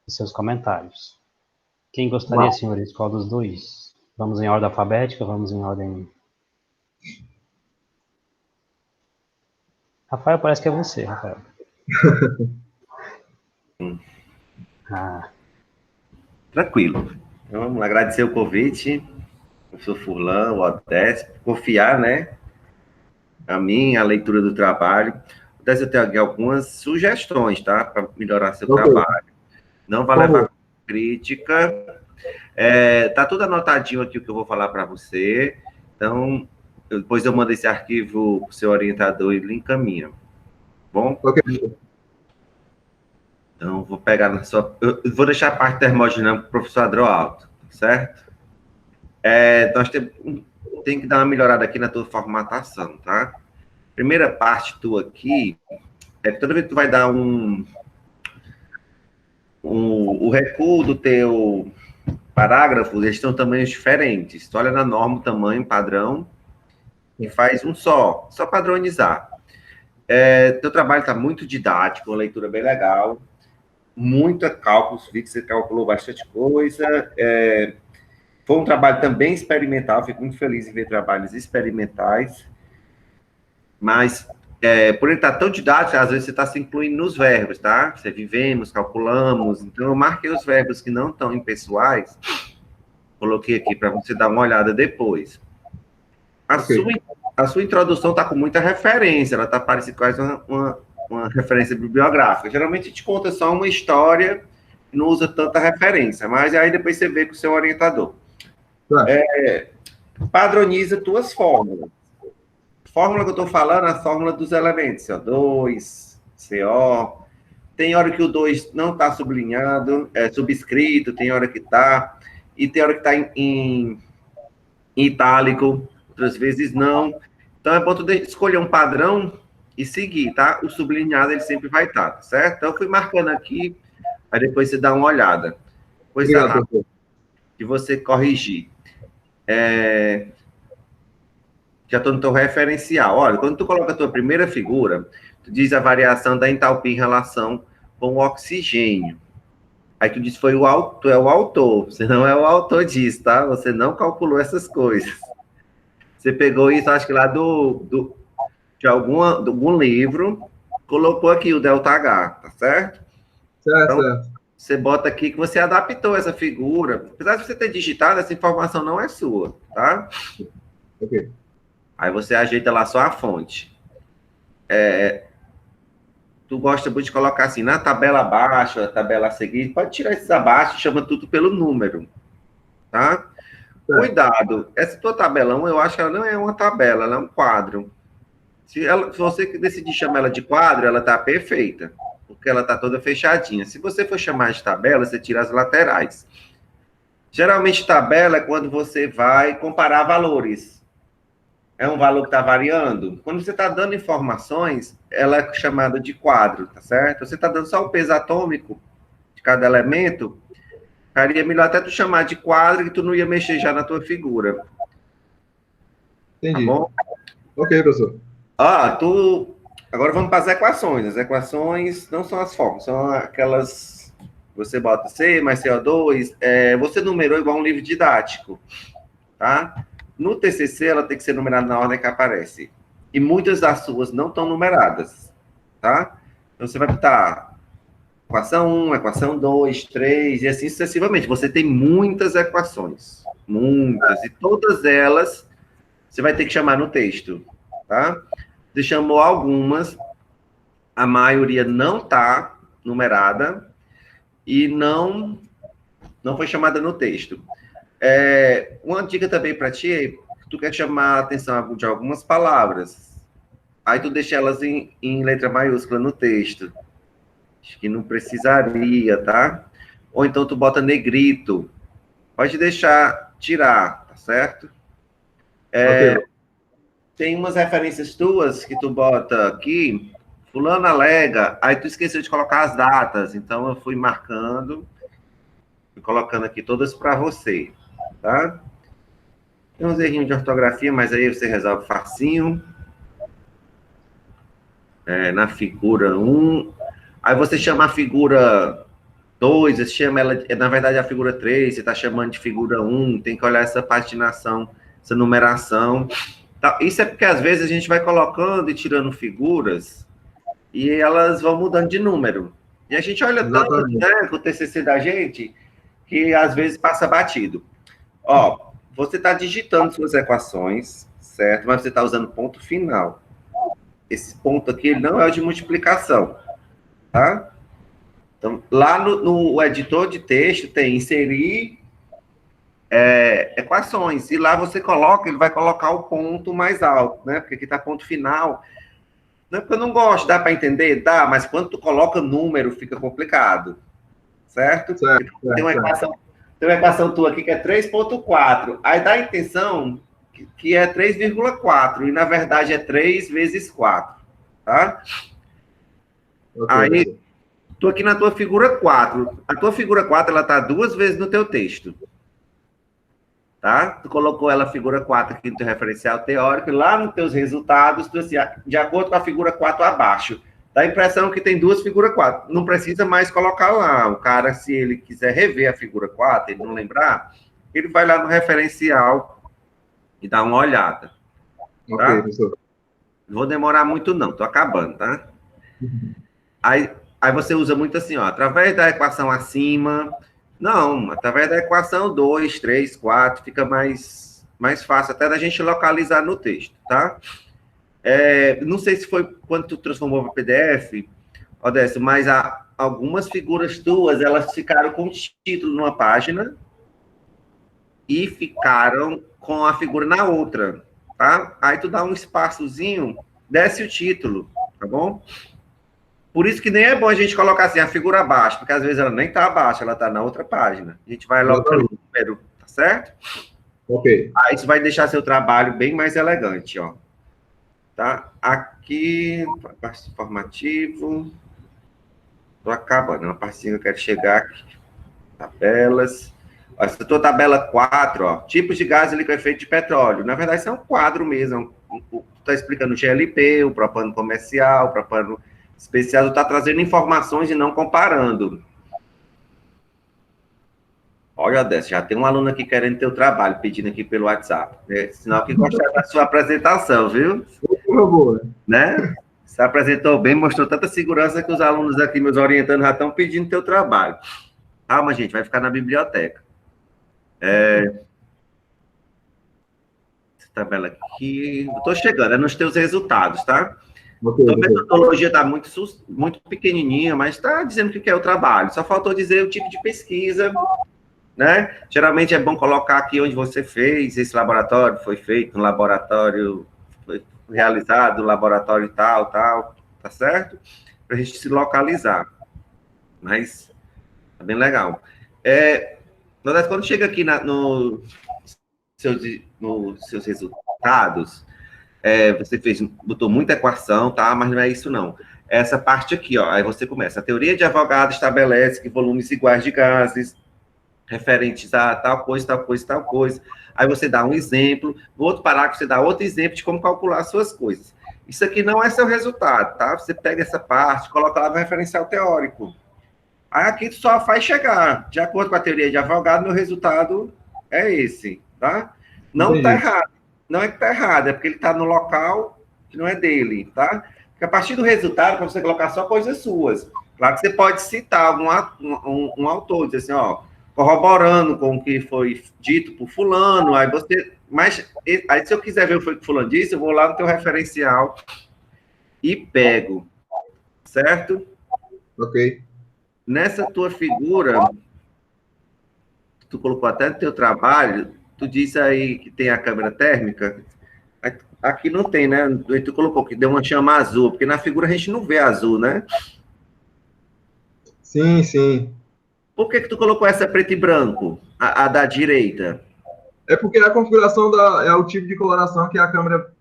seus comentários. Quem gostaria, senhores? Qual dos dois? Vamos em ordem alfabética, vamos em ordem... Rafael, parece que é você, Rafael. Tranquilo. Então, vamos lá, agradecer o convite, o professor Furlan, o Odécio, confiar, né, a mim, a leitura do trabalho. Odécio, eu tenho aqui algumas sugestões, tá, para melhorar seu trabalho. Não vai levar crítica. Tá tudo anotadinho aqui o que eu vou falar para você. Então, depois eu mando esse arquivo para o seu orientador e ele encaminha. Bom? Ok. Então, vou pegar na sua... Eu vou deixar a parte termodinâmica para o professor Adroaldo, certo? Nós tem que dar uma melhorada aqui na tua formatação, tá? Primeira parte tua aqui, é que toda vez que tu vai dar o recuo do teu parágrafo, eles têm tamanhos diferentes. Tu olha na norma, o tamanho padrão, e faz um só padronizar. Teu trabalho está muito didático, uma leitura bem legal, muito cálculos, vi que você calculou bastante coisa, foi um trabalho também experimental, fico muito feliz em ver trabalhos experimentais, mas por ele estar tão didático, às vezes você está se incluindo nos verbos, tá? Você vivemos, calculamos, então eu marquei os verbos que não estão impessoais, coloquei aqui para você dar uma olhada depois. A sua introdução está com muita referência, ela está parecendo quase uma referência bibliográfica. Geralmente a gente conta só uma história e não usa tanta referência, mas aí depois você vê com o seu orientador. Padroniza tuas fórmulas. Fórmula que eu estou falando é a fórmula dos elementos, CO2, CO. Tem hora que o 2 não está sublinhado, subscrito, tem hora que está, e tem hora que está em itálico, outras vezes não. Então, é bom tu escolher um padrão e seguir, tá? O sublinhado, ele sempre vai estar, tá certo? Então, eu fui marcando aqui, aí depois você dá uma olhada. Coisa rápida, de você corrigir. Já estou no teu referencial. Olha, quando tu coloca a tua primeira figura, tu diz a variação da entalpia em relação com o oxigênio. Aí tu diz, tu é o autor. Você não é o autor disso, tá? Você não calculou essas coisas. Você pegou isso, acho que lá de algum livro, colocou aqui o ΔH, tá certo? Então, você bota aqui que você adaptou essa figura. Apesar de você ter digitado, essa informação não é sua, tá? Ok. Aí você ajeita lá só a fonte. Tu gosta muito de colocar assim, na tabela abaixo, a tabela a seguir, pode tirar esses abaixo, chama tudo pelo número, tá? Cuidado, essa tua tabelão, eu acho que ela não é uma tabela, ela é um quadro. Se você decidir chamar ela de quadro, ela tá perfeita, porque ela tá toda fechadinha. Se você for chamar de tabela, você tira as laterais. Geralmente, tabela é quando você vai comparar valores. É um valor que está variando. Quando você está dando informações, ela é chamada de quadro, tá certo? Você está dando só o peso atômico de cada elemento, ficaria melhor até tu chamar de quadro, que tu não ia mexer já na tua figura. Entendi. Tá bom? Ok, professor. Agora vamos para as equações. As equações não são as fórmulas, são aquelas... Você bota C mais CO2, você numerou igual um livro didático, tá? No TCC, ela tem que ser numerada na ordem que aparece. E muitas das suas não estão numeradas, tá? Então, você vai botar equação 1, equação 2, 3, e assim sucessivamente. Você tem muitas equações. Muitas. E todas elas você vai ter que chamar no texto, tá? Você chamou algumas, a maioria não está numerada e não foi chamada no texto. Uma dica também para ti, tu quer chamar a atenção de algumas palavras, aí tu deixa elas em letra maiúscula no texto, acho que não precisaria, tá? Ou então tu bota negrito, pode tirar, tá certo? Okay. Tem umas referências tuas que tu bota aqui, fulano alega, aí tu esqueceu de colocar as datas, então eu fui marcando, fui colocando aqui todas para você, tá? Tem uns errinhos de ortografia, mas aí você resolve facinho. Na figura 1, aí você chama a figura 2, você chama ela, na verdade, a figura 3, você está chamando de figura 1, tem que olhar essa paginação, essa numeração. Tá? Isso é porque, às vezes, a gente vai colocando e tirando figuras, e elas vão mudando de número. E a gente olha tanto, né, com o TCC da gente, que, às vezes, passa batido. Ó, você está digitando suas equações, certo? Mas você está usando ponto final. Esse ponto aqui, ele não é o de multiplicação, tá? Então, lá no editor de texto tem inserir equações, e lá você coloca, ele vai colocar o ponto mais alto, né? Porque aqui está ponto final. Não é porque eu não gosto, dá para entender? Dá, mas quando tu coloca número, fica complicado, certo? Tem uma equação tua aqui que é 3,4, aí dá a intenção que é 3,4, e na verdade é 3 vezes 4, tá? Okay. Aí, tô aqui na tua figura 4. A tua figura 4, ela tá 2 vezes no teu texto. Tá? Tu colocou ela, figura 4, aqui no teu referencial teórico, e lá nos teus resultados, tu, assim, de acordo com a figura 4 abaixo. Dá a impressão que tem 2 figuras 4. Não precisa mais colocar lá. O cara, se ele quiser rever a figura 4, ele não lembrar, ele vai lá no referencial e dá uma olhada. Tá? Ok, professor. Não vou demorar muito, não. Tô acabando, tá? Aí você usa muito assim, ó, através da equação acima. Não, através da equação 2, 3, 4, fica mais fácil até da gente localizar no texto, tá? Não sei se foi quando tu transformou para PDF, Odécio, mas algumas figuras tuas, elas ficaram com título numa página e ficaram com a figura na outra, tá? Aí tu dá um espaçozinho, desce o título, tá bom? Por isso que nem é bom a gente colocar assim, a figura abaixo, porque às vezes ela nem está abaixo, ela está na outra página. A gente vai logo pelo número, tá certo? Ok. Aí isso vai deixar seu trabalho bem mais elegante, ó. Tá? Aqui, parte informativo. Estou acabando, uma partezinha que eu quero chegar aqui. Tabelas. Essa tua tabela 4, ó, tipos de gás e liquefeito de petróleo. Na verdade, isso é um quadro mesmo. Está explicando o GLP, o propano comercial, o propano especial, está trazendo informações e não comparando. Olha, Odécio, já tem um aluno aqui querendo teu trabalho, pedindo aqui pelo WhatsApp. Sinal que gostaram da sua apresentação, viu? Por favor. Né? Você apresentou bem, mostrou tanta segurança que os alunos aqui, meus orientando, já estão pedindo teu trabalho. Calma, gente, vai ficar na biblioteca. Essa tabela aqui... Estou chegando, é nos teus resultados, tá? Então, a metodologia está muito pequenininha, mas está dizendo o que é o trabalho. Só faltou dizer o tipo de pesquisa, né? Geralmente é bom colocar aqui onde você fez, esse laboratório foi feito no laboratório, foi realizado no laboratório tal, tá certo? Para a gente se localizar. Mas tá bem legal. Quando chega aqui nos seus resultados, você botou muita equação, tá? Mas não é isso, não. Essa parte aqui, ó, aí você começa. A teoria de Avogadro estabelece que volumes iguais de gases referentes a tal coisa, tal coisa, tal coisa. Aí você dá um exemplo. No outro parágrafo, você dá outro exemplo de como calcular as suas coisas. Isso aqui não é seu resultado, tá? Você pega essa parte, coloca lá no referencial teórico. Aí aqui tu só faz chegar. De acordo com a teoria de Avogadro, meu resultado é esse, tá? Não está errado. Não é que está errado, é porque ele está no local que não é dele, tá? Porque a partir do resultado, para você colocar só coisas suas. Claro que você pode citar um autor, dizer assim, ó, corroborando com o que foi dito por fulano, aí você... Mas, aí se eu quiser ver o que foi que fulano disse, eu vou lá no teu referencial e pego, certo? Ok. Nessa tua figura, tu colocou até no teu trabalho, tu disse aí que tem a câmera térmica, aqui não tem, né? Tu colocou que deu uma chama azul, porque na figura a gente não vê azul, né? Sim, sim. Por que tu colocou essa preto e branco, a da direita? É porque a configuração é o tipo de coloração que a câmera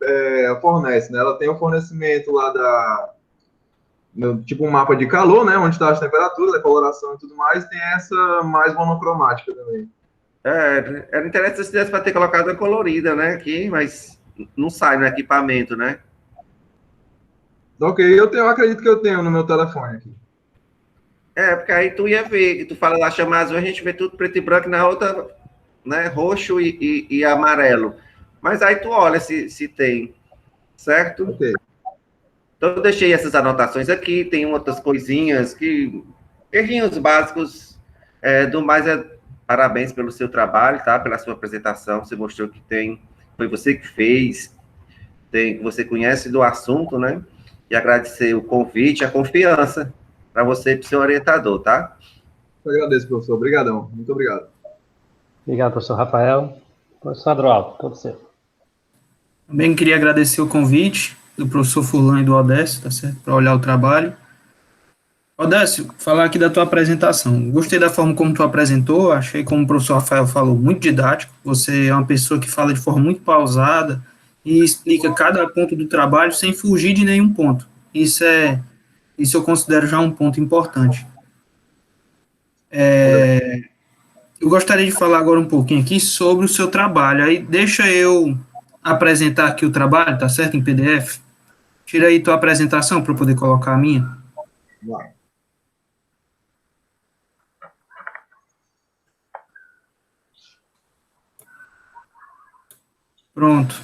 fornece, né? Ela tem o fornecimento lá tipo um mapa de calor, né? Onde está as temperaturas, a coloração e tudo mais, tem essa mais monocromática também. Era interessante se desse para ter colocado a colorida, né? Aqui, mas não sai no equipamento, né? Ok, eu acredito que eu tenho no meu telefone aqui. Porque aí tu ia ver, que tu fala lá, chama azul, a gente vê tudo preto e branco, na outra, né, roxo e amarelo. Mas aí tu olha se tem, certo? Ok. Então eu deixei essas anotações aqui, tem outras coisinhas que, errinhos básicos, do mais parabéns pelo seu trabalho, tá? Pela sua apresentação, você mostrou que foi você que fez, você conhece do assunto, né? E agradecer o convite, a confiança para você e para o seu orientador, tá? Eu agradeço, professor. Obrigadão. Muito obrigado. Obrigado, professor Rafael. Professor Adroaldo, todo seu. Também queria agradecer o convite do professor Furlan e do Odécio, tá certo? Para olhar o trabalho. Odécio, falar aqui da tua apresentação. Gostei da forma como tu apresentou, achei, como o professor Rafael falou, muito didático. Você é uma pessoa que fala de forma muito pausada e explica cada ponto do trabalho sem fugir de nenhum ponto. Isso eu considero já um ponto importante. Eu gostaria de falar agora um pouquinho aqui sobre o seu trabalho. Aí deixa eu apresentar aqui o trabalho, tá certo? Em PDF. Tira aí tua apresentação para eu poder colocar a minha. Vai. Pronto.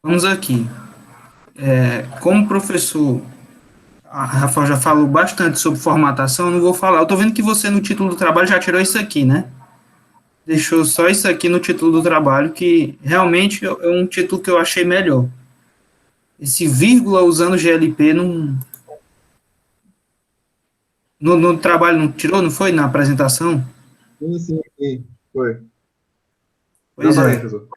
Vamos aqui. Como o professor a Rafael já falou bastante sobre formatação, eu não vou falar. Eu estou vendo que você no título do trabalho já tirou isso aqui, né? Deixou só isso aqui no título do trabalho, que realmente é um título que eu achei melhor. Esse vírgula usando GLP no trabalho não tirou, não foi? Na apresentação? Sim. Foi. Pois é. Professor.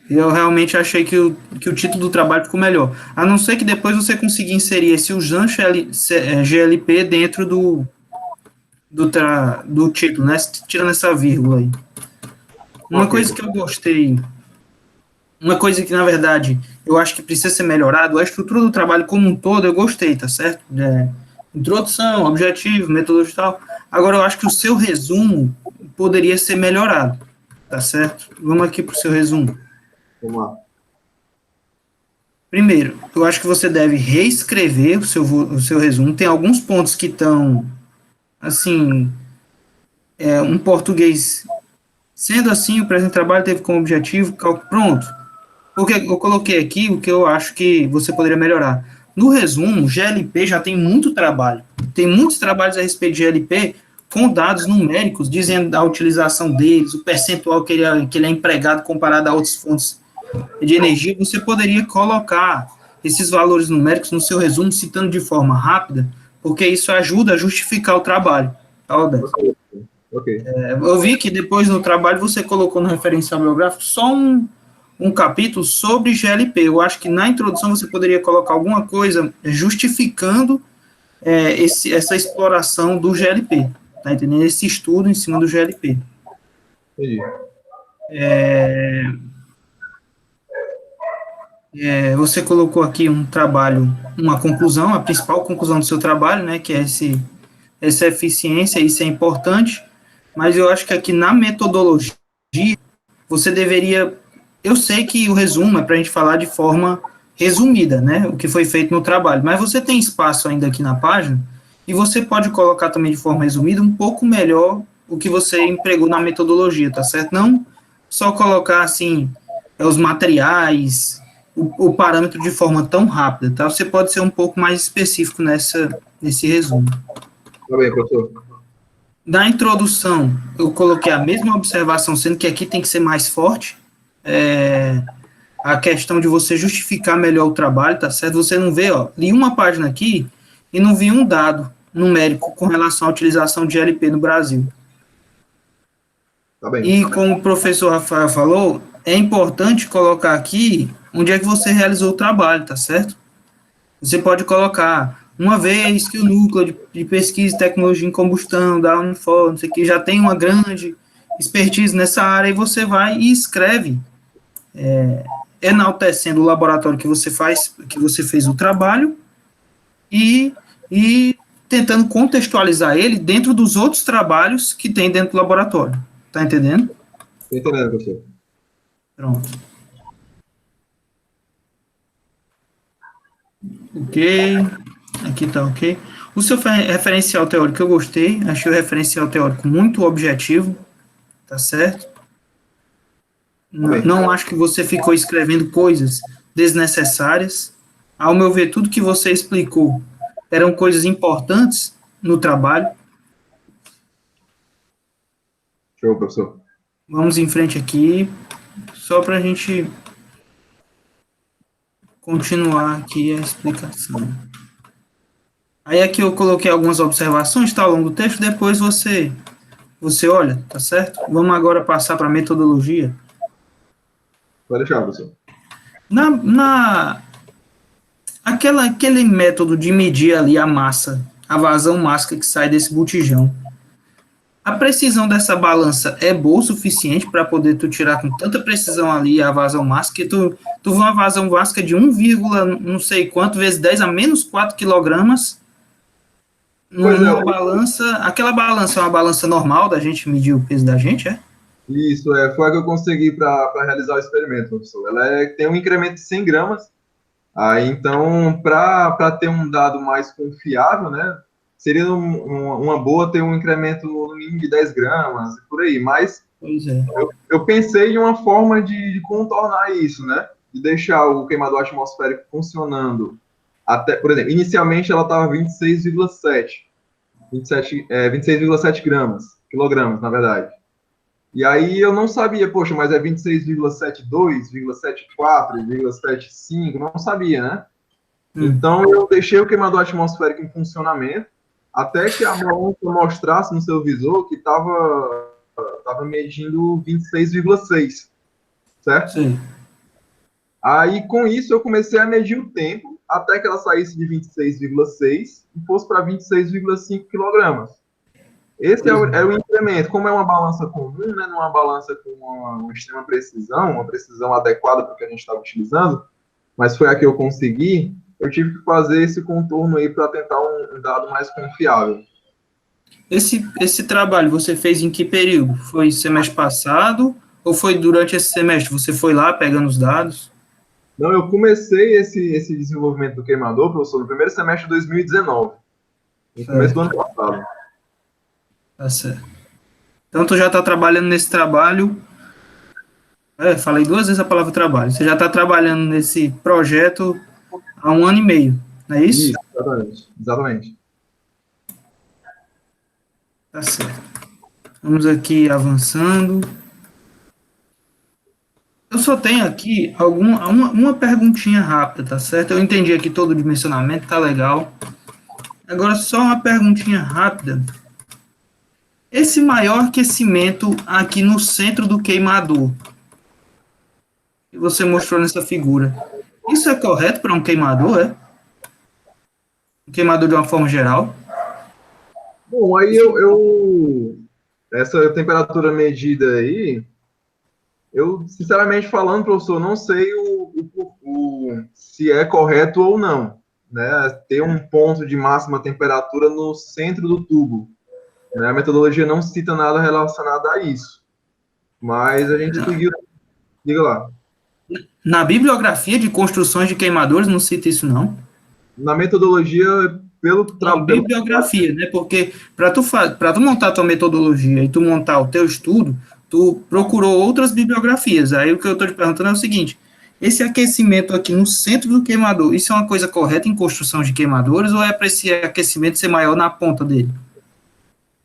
Eu realmente achei que o título do trabalho ficou melhor. A não ser que depois você conseguir inserir esse usando GLP dentro do título, né? Tirando essa vírgula aí. Uma coisa que eu gostei, uma coisa que, na verdade, eu acho que precisa ser melhorado, a estrutura do trabalho como um todo, eu gostei, tá certo? Introdução, objetivo, metodologia e tal. Agora, eu acho que o seu resumo poderia ser melhorado, tá certo? Vamos aqui para o seu resumo. Vamos lá. Primeiro, eu acho que você deve reescrever o seu resumo. Tem alguns pontos que estão, assim, um português. Sendo assim, o presente trabalho teve como objetivo, pronto. Porque eu coloquei aqui o que eu acho que você poderia melhorar. No resumo, o GLP já tem muito trabalho. Tem muitos trabalhos a respeito de GLP com dados numéricos, dizendo a utilização deles, o percentual que ele é empregado comparado a outras fontes de energia. Você poderia colocar esses valores numéricos no seu resumo, citando de forma rápida, porque isso ajuda a justificar o trabalho. Tá, Odécio? Ok. Eu vi que depois no trabalho você colocou no referencial bibliográfico só um capítulo sobre GLP. Eu acho que na introdução você poderia colocar alguma coisa justificando essa exploração do GLP, tá entendendo? Esse estudo em cima do GLP. Entendi. Você colocou aqui um trabalho, uma conclusão, a principal conclusão do seu trabalho, né, que é essa eficiência, isso é importante, mas eu acho que aqui na metodologia você deveria. Eu sei que o resumo é para a gente falar de forma resumida, né, o que foi feito no trabalho, mas você tem espaço ainda aqui na página e você pode colocar também de forma resumida um pouco melhor o que você empregou na metodologia, tá certo? Não só colocar assim os materiais, o parâmetro de forma tão rápida, tá? Você pode ser um pouco mais específico nesse resumo. Tá bem, professor. Na introdução, eu coloquei a mesma observação, sendo que aqui tem que ser mais forte, a questão de você justificar melhor o trabalho, tá certo? Você não vê, li uma página aqui e não vi um dado numérico com relação à utilização de GLP no Brasil. Tá bem. E como o professor Rafael falou, é importante colocar aqui onde é que você realizou o trabalho, tá certo? Você pode colocar, uma vez que o núcleo de pesquisa e tecnologia em combustão da Unifor, não sei o que, já tem uma grande expertise nessa área, e você vai e escreve, enaltecendo o laboratório que você fez o trabalho, e tentando contextualizar ele dentro dos outros trabalhos que tem dentro do laboratório. Tá entendendo? Tô entendendo, professor. Pronto. Ok. Aqui tá ok. O seu referencial teórico eu gostei. Achei o referencial teórico muito objetivo. Tá certo? Não acho que você ficou escrevendo coisas desnecessárias. Ao meu ver, tudo que você explicou eram coisas importantes no trabalho. Show, professor. Vamos em frente aqui, só para a gente continuar aqui a explicação. Aí aqui eu coloquei algumas observações, tá, ao longo do texto, depois você olha, tá certo? Vamos agora passar para a metodologia. Pode deixar, professor. Aquele método de medir ali a massa, a vazão mássica que sai desse botijão, a precisão dessa balança é boa o suficiente para poder tu tirar com tanta precisão ali a vazão mássica, que tu vê uma vazão mássica de 1, não sei quanto, vezes 10 a menos 4 quilogramas, numa balança, aquela balança é uma balança normal da gente medir o peso da gente, é? Isso, foi a que eu consegui para realizar o experimento, professor. Ela tem um incremento de 100 gramas, aí então, para ter um dado mais confiável, né, seria uma boa ter um incremento no mínimo de 10 gramas, por aí, mas Pois é. eu pensei em uma forma de contornar isso, né, de deixar o queimador atmosférico funcionando até, por exemplo, inicialmente ela estava 26,7 quilogramas, na verdade. E aí eu não sabia, poxa, mas é 26,72, 0,74, 0,75, não sabia, né? Então eu deixei o queimador atmosférico em funcionamento, até que a balança mostrasse no seu visor que estava medindo 26,6, certo? Sim. Aí, com isso, eu comecei a medir o tempo, até que ela saísse de 26,6 e fosse para 26,5 quilogramas. Esse é o incremento. Como é uma balança comum, né, numa balança com uma extrema precisão, uma precisão adequada para o que a gente estava utilizando, mas foi a que eu consegui, eu tive que fazer esse contorno aí para tentar um dado mais confiável. Esse trabalho você fez em que período? Foi semestre passado ou foi durante esse semestre? Você foi lá pegando os dados? Não, eu comecei esse desenvolvimento do queimador, professor, no primeiro semestre de 2019, no começo do ano passado. Tá certo. Então, tu já está trabalhando nesse trabalho. Falei 2 vezes a palavra trabalho. Você já está trabalhando nesse projeto há 1 ano e meio, não é isso? Isso, exatamente. Tá certo. Vamos aqui avançando. Eu só tenho aqui uma perguntinha rápida, tá certo? Eu entendi aqui todo o dimensionamento, tá legal. Agora, só uma perguntinha rápida. Esse maior aquecimento aqui no centro do queimador, que você mostrou nessa figura, isso é correto para um queimador, é? Um queimador de uma forma geral? Bom, aí essa temperatura medida aí, eu, sinceramente falando, professor, não sei se é correto ou não, né? Ter um ponto de máxima temperatura no centro do tubo. A metodologia não cita nada relacionado a isso. Mas a gente seguiu. Diga lá. Na bibliografia de construções de queimadores não cita isso, não? Na metodologia, pelo trabalho. Bibliografia, né? Porque para tu montar a tua metodologia e tu montar o teu estudo, tu procurou outras bibliografias. Aí o que eu estou te perguntando é o seguinte: esse aquecimento aqui no centro do queimador, isso é uma coisa correta em construção de queimadores ou é para esse aquecimento ser maior na ponta dele?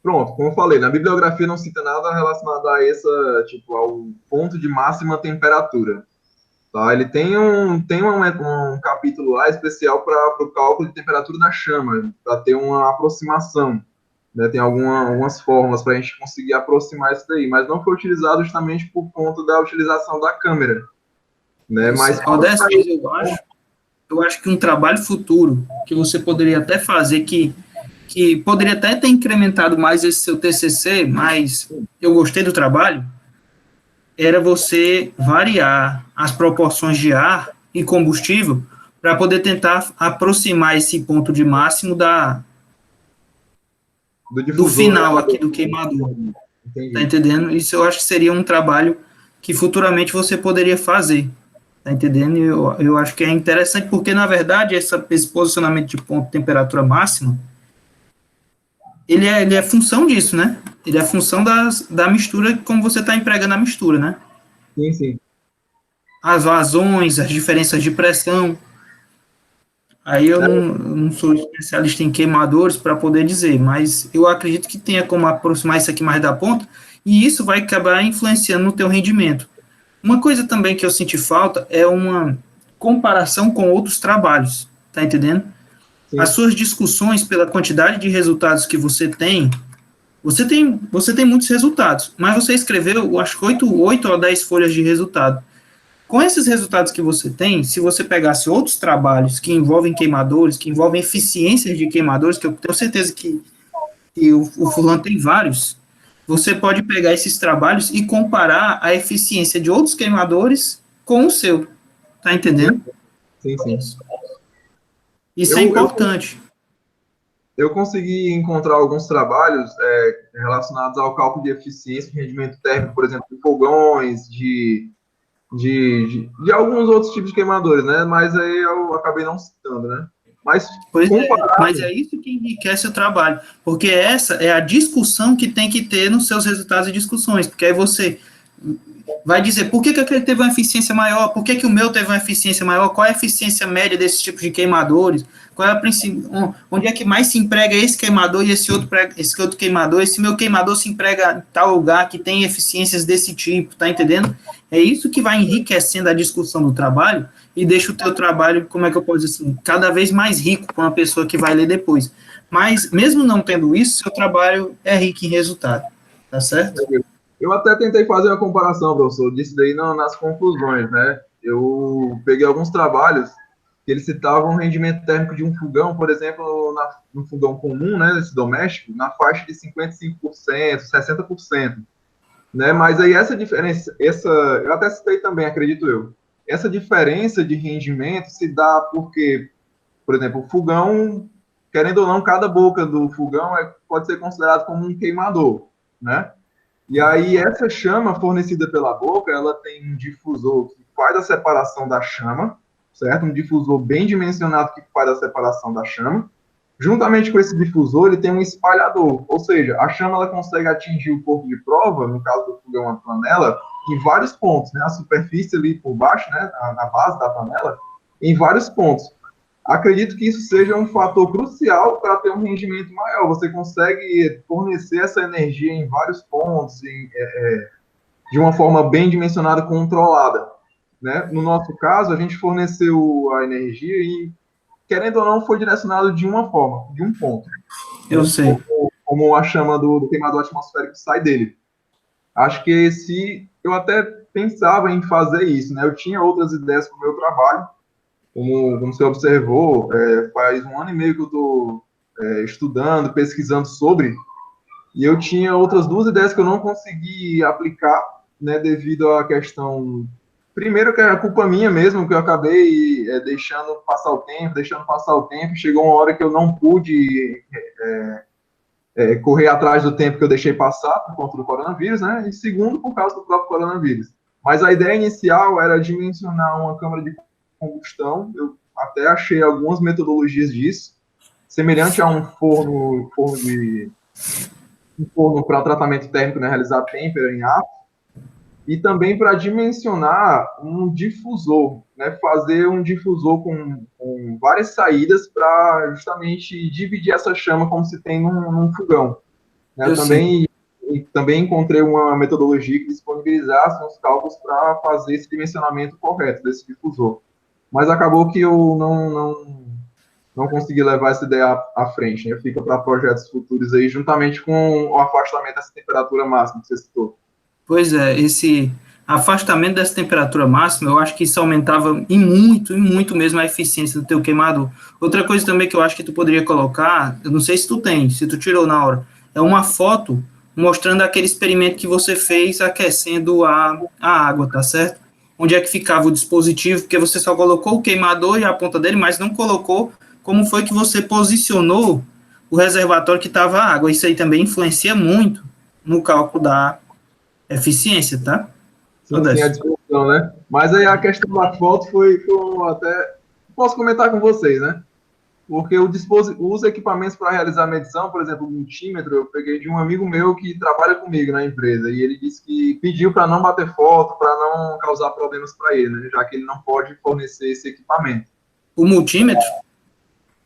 Pronto, como eu falei, na bibliografia não cita nada relacionado a ao ponto de máxima temperatura. Tá? Ele tem um capítulo lá especial para o cálculo de temperatura da chama, para ter uma aproximação. Né? Tem algumas fórmulas para a gente conseguir aproximar isso daí, mas não foi utilizado justamente por conta da utilização da câmera. Né? Mas eu acho que um trabalho futuro que você poderia até fazer que poderia até ter incrementado mais esse seu TCC, mas eu gostei do trabalho, era você variar as proporções de ar e combustível para poder tentar aproximar esse ponto de máximo do final aqui do queimador. Entendi. Tá entendendo? Isso eu acho que seria um trabalho que futuramente você poderia fazer. Tá entendendo? Eu acho que é interessante, porque, na verdade, esse posicionamento de ponto de temperatura máxima, ele é função disso, né? Ele é função da mistura, como você está empregando a mistura, né? Sim, sim. As vazões, as diferenças de pressão. Aí eu não sou especialista em queimadores para poder dizer, mas eu acredito que tenha como aproximar isso aqui mais da ponta, e isso vai acabar influenciando no teu rendimento. Uma coisa também que eu senti falta é uma comparação com outros trabalhos, tá entendendo? Sim. As suas discussões, pela quantidade de resultados que você tem muitos resultados, mas você escreveu, acho que 8 ou 10 folhas de resultado. Com esses resultados que você tem, se você pegasse outros trabalhos que envolvem queimadores, que envolvem eficiências de queimadores, que eu tenho certeza que o fulano tem vários, você pode pegar esses trabalhos e comparar a eficiência de outros queimadores com o seu. Tá entendendo? Sim, sim. Isso é importante. Eu consegui encontrar alguns trabalhos relacionados ao cálculo de eficiência e rendimento térmico, por exemplo, de fogões, de alguns outros tipos de queimadores, né? Mas aí eu acabei não citando, né? Mas, mas é isso que enriquece o trabalho, porque essa é a discussão que tem que ter nos seus resultados e discussões, porque aí você vai dizer por que aquele teve uma eficiência maior, por que o meu teve uma eficiência maior, qual é a eficiência média desses tipos de queimadores, qual é onde é que mais se emprega esse queimador e esse outro queimador, esse meu queimador se emprega em tal lugar que tem eficiências desse tipo, tá entendendo? É isso que vai enriquecendo a discussão do trabalho e deixa o teu trabalho, como é que eu posso dizer assim, cada vez mais rico para uma pessoa que vai ler depois. Mas, mesmo não tendo isso, seu trabalho é rico em resultado, tá certo? Eu até tentei fazer uma comparação, professor, disso daí nas conclusões, né? Eu peguei alguns trabalhos que eles citavam o rendimento térmico de um fogão, por exemplo, no fogão comum, né, esse doméstico, na faixa de 55%, 60%, né? Mas aí essa diferença, eu até citei também, acredito eu, essa diferença de rendimento se dá porque, por exemplo, o fogão, querendo ou não, cada boca do fogão pode ser considerado como um queimador, né? E aí, essa chama fornecida pela boca, ela tem um difusor que faz a separação da chama, certo? Um difusor bem dimensionado que faz a separação da chama. Juntamente com esse difusor, ele tem um espalhador, ou seja, a chama ela consegue atingir o corpo de prova, no caso do fogão, a panela, em vários pontos, né? A superfície ali por baixo, né? Na base da panela, em vários pontos. Acredito que isso seja um fator crucial para ter um rendimento maior. Você consegue fornecer essa energia em vários pontos, de uma forma bem dimensionada, controlada, né? No nosso caso, a gente forneceu a energia e, querendo ou não, foi direcionado de uma forma, de um ponto. Eu sei. Como a chama do queimador atmosférico sai dele. Acho que eu até pensava em fazer isso, né? Eu tinha outras ideias para o meu trabalho, como você observou, faz 1 ano e meio que eu estou estudando, pesquisando sobre, e eu tinha outras 2 ideias que eu não consegui aplicar, né, devido à questão, primeiro que é a culpa minha mesmo, que eu acabei deixando passar o tempo, chegou uma hora que eu não pude correr atrás do tempo que eu deixei passar por conta do coronavírus, né, e segundo, por causa do próprio coronavírus. Mas a ideia inicial era dimensionar uma câmara de combustão. Eu até achei algumas metodologias disso, semelhante a um forno para tratamento térmico, né, realizar têmpera em ar, e também para dimensionar um difusor, né, fazer um difusor com várias saídas para justamente dividir essa chama como se tem num fogão. Né? Também encontrei uma metodologia que disponibilizasse os cálculos para fazer esse dimensionamento correto desse difusor. Mas acabou que eu não consegui levar essa ideia à frente, né? Fica para projetos futuros aí, juntamente com o afastamento dessa temperatura máxima que você citou. Pois é, esse afastamento dessa temperatura máxima, eu acho que isso aumentava em muito mesmo a eficiência do teu queimador. Outra coisa também que eu acho que tu poderia colocar, eu não sei se tu tem, se tu tirou na hora, é uma foto mostrando aquele experimento que você fez aquecendo a água, tá certo? onde é que ficava o dispositivo, porque você só colocou o queimador e a ponta dele, mas não colocou como foi que você posicionou o reservatório que estava a água. Isso aí também influencia muito no cálculo da eficiência, tá? Sim, sim, a discussão, né? Mas aí a questão da foto foi até. Posso comentar com vocês, né? Porque os equipamentos para realizar a medição, por exemplo, o multímetro, eu peguei de um amigo meu que trabalha comigo na empresa, e ele disse que pediu para não bater foto, para não causar problemas para ele, né? Já que ele não pode fornecer esse equipamento. O multímetro?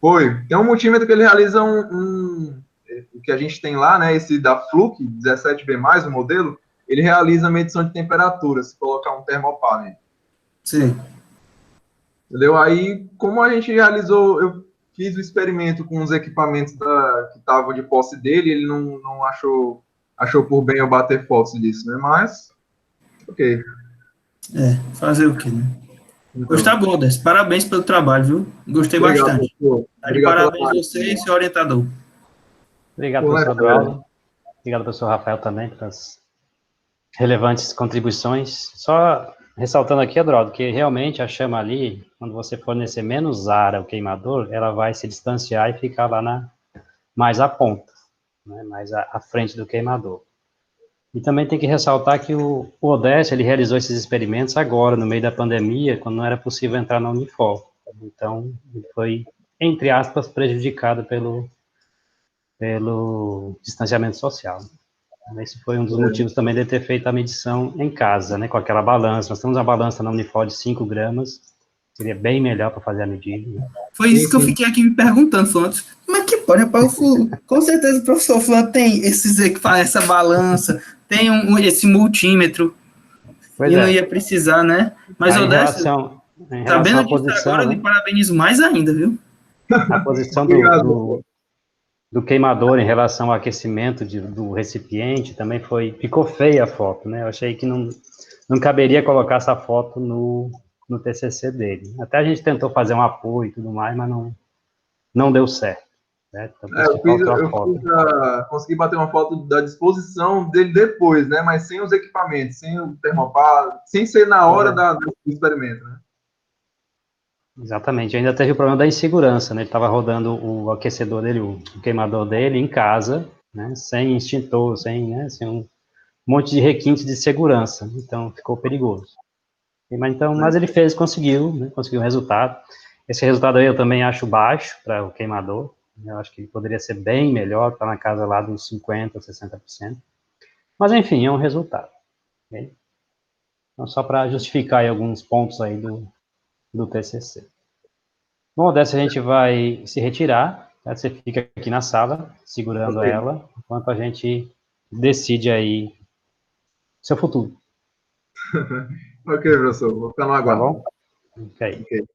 Foi. Tem um multímetro que ele realiza o que a gente tem lá, né? Esse da Fluke 17B+, o modelo, ele realiza medição de temperatura, se colocar um termopar nele. Sim. Entendeu? Aí, como a gente realizou, eu fiz o experimento com os equipamentos que estavam de posse dele, ele não achou por bem eu bater fotos disso, né? Mas, ok. Fazer o quê, né? Pois tá Então, bom, Décio. Parabéns pelo trabalho, viu? Gostei obrigado, bastante. professor. Tá de Obrigado pela parabéns você e análise. seu orientador. Obrigado, Pô, né, professor cara? Adroaldo. Obrigado, professor Rafael, também, pelas relevantes contribuições. Só ressaltando aqui, Adroaldo, que realmente a chama ali, quando você fornecer menos ar ao queimador, ela vai se distanciar e ficar lá mais à ponta, né, mais à frente do queimador. E também tem que ressaltar que o Odécio, ele realizou esses experimentos agora, no meio da pandemia, quando não era possível entrar na Unifor. Então, ele foi, entre aspas, prejudicado pelo distanciamento social. Esse foi um dos motivos também de ter feito a medição em casa, né, com aquela balança. Nós temos uma balança na Unifor de 5 gramas, seria bem melhor para fazer a medida. Né? Foi Sim, isso que eu sim. fiquei aqui me perguntando, Fulano. Como é que pode, rapaz? Com certeza o professor Fulano tem esses equipamentos, essa balança, tem esse multímetro, Pois e não é, ia precisar, né? Mas, aí Odécio, em relação sabendo à disso posição, agora, eu lhe né, parabenizo mais ainda, viu? a posição Obrigado, professor. do queimador em relação ao aquecimento do recipiente também ficou feia a foto, né? Eu achei que não caberia colocar essa foto no TCC dele. Até a gente tentou fazer um apoio e tudo mais, mas não deu certo, né? Então, por isso que faltou a foto. Consegui bater uma foto da disposição dele depois, né? Mas sem os equipamentos, sem o termopar, sem ser na Pois hora é, do experimento, né? exatamente. Ainda teve o problema da insegurança, né? Ele estava rodando o aquecedor dele, o queimador dele em casa, né? Sem extintor, sem um monte de requinte de segurança. Então, ficou perigoso. Mas ele conseguiu, né, conseguiu um resultado. Esse resultado aí eu também acho baixo para o queimador. Eu acho que ele poderia ser bem melhor, está na casa lá dos 50%, 60%. Mas, enfim, é um resultado. Okay? Então, só para justificar aí alguns pontos aí do TCC. Bom, dessa a gente vai se retirar. Tá? Você fica aqui na sala, segurando Ok, ela, enquanto a gente decide aí seu futuro. ok, professor. Vou ficar no Tá aguardo. bom? Ok. Ok.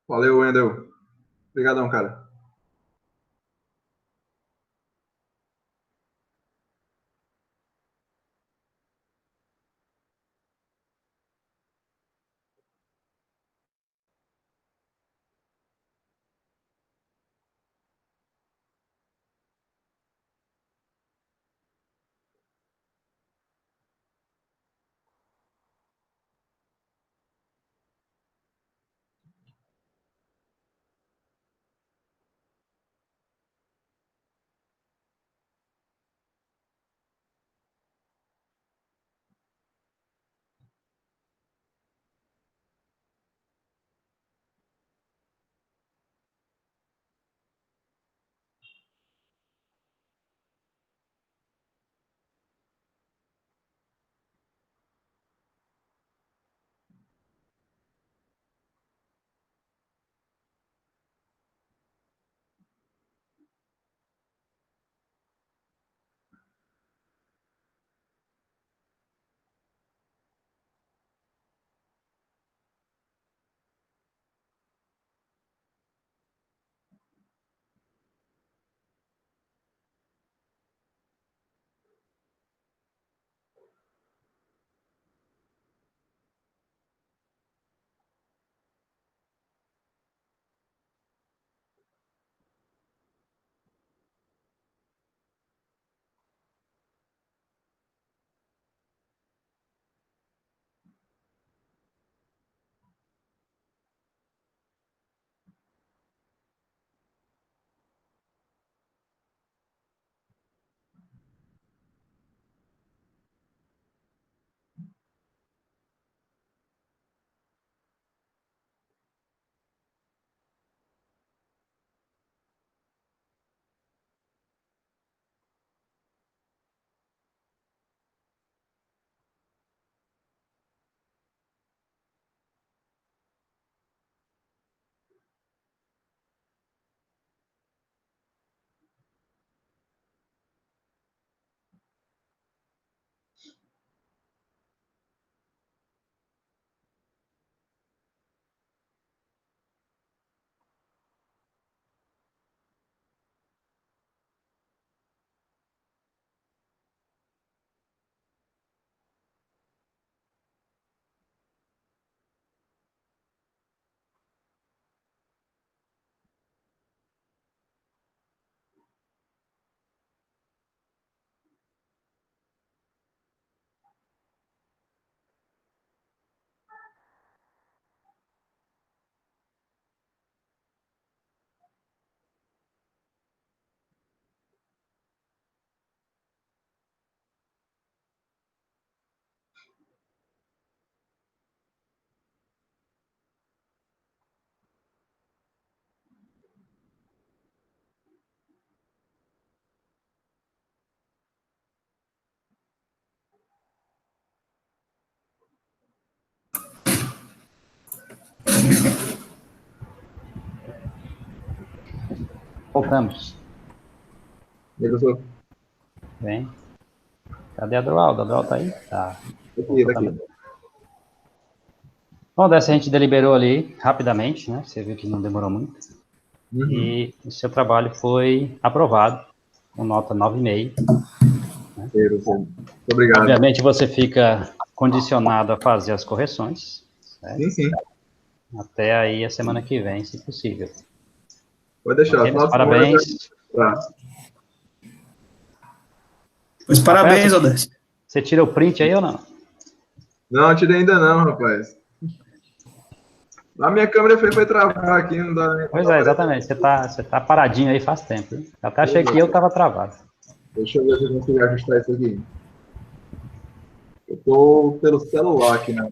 Valeu, Wendel. Obrigadão, cara. Voltamos. E aí, professor? Bem. Cadê a Adroaldo? A Adroaldo tá aí? Tá. Daqui. Bom, dessa a gente deliberou ali rapidamente, né? Você viu que não demorou muito. Uhum. E o seu trabalho foi aprovado com nota 9,5. E aí, professor? Muito obrigado. Obviamente você fica condicionado a fazer as correções, certo? Sim, sim. Até aí a semana que vem, se possível. Pode deixar. Ok, Só as parabéns. Tá. Pois parabéns, Odécio. Você tira o print aí ou não? Não, tirei ainda não, rapaz. A minha câmera foi travar aqui, não dá nem. Pois é, exatamente. Você tá paradinho aí faz tempo. Hein? Até achei que eu estava travado. Deixa eu ver se eu consigo ajustar isso aqui. Eu tô pelo celular aqui, né?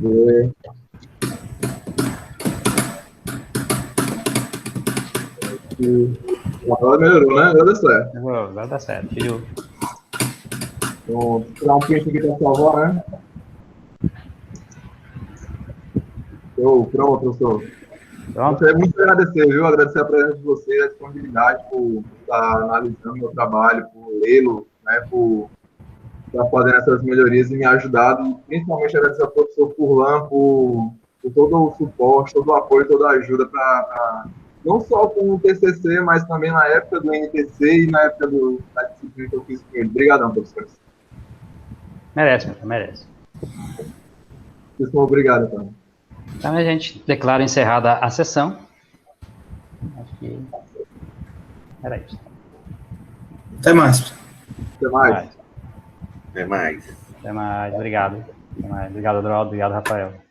Ver. Agora melhorou, né? Agora deu certo. Vai dar certo. Tira o... Vou tirar um print aqui para salvar, né? Pronto, professor. Pronto? Gostaria muito de agradecer, viu? Agradecer a presença de vocês, a disponibilidade por estar analisando meu trabalho, por lê-lo, né? Por estar fazendo essas melhorias e me ajudado. E principalmente agradecer ao professor Furlan por todo o suporte, todo o apoio, toda a ajuda para não só com o TCC, mas também na época do NTC e na época da disciplina que eu fiz com ele. Obrigadão, professores. Merece, meu, merece. Vocês obrigado, então. Então a gente declara encerrada a sessão. Acho que era isso. Até mais. Até mais. Até mais. Até mais. Obrigado. Até mais. Obrigado, Adroaldo. Obrigado, Rafael.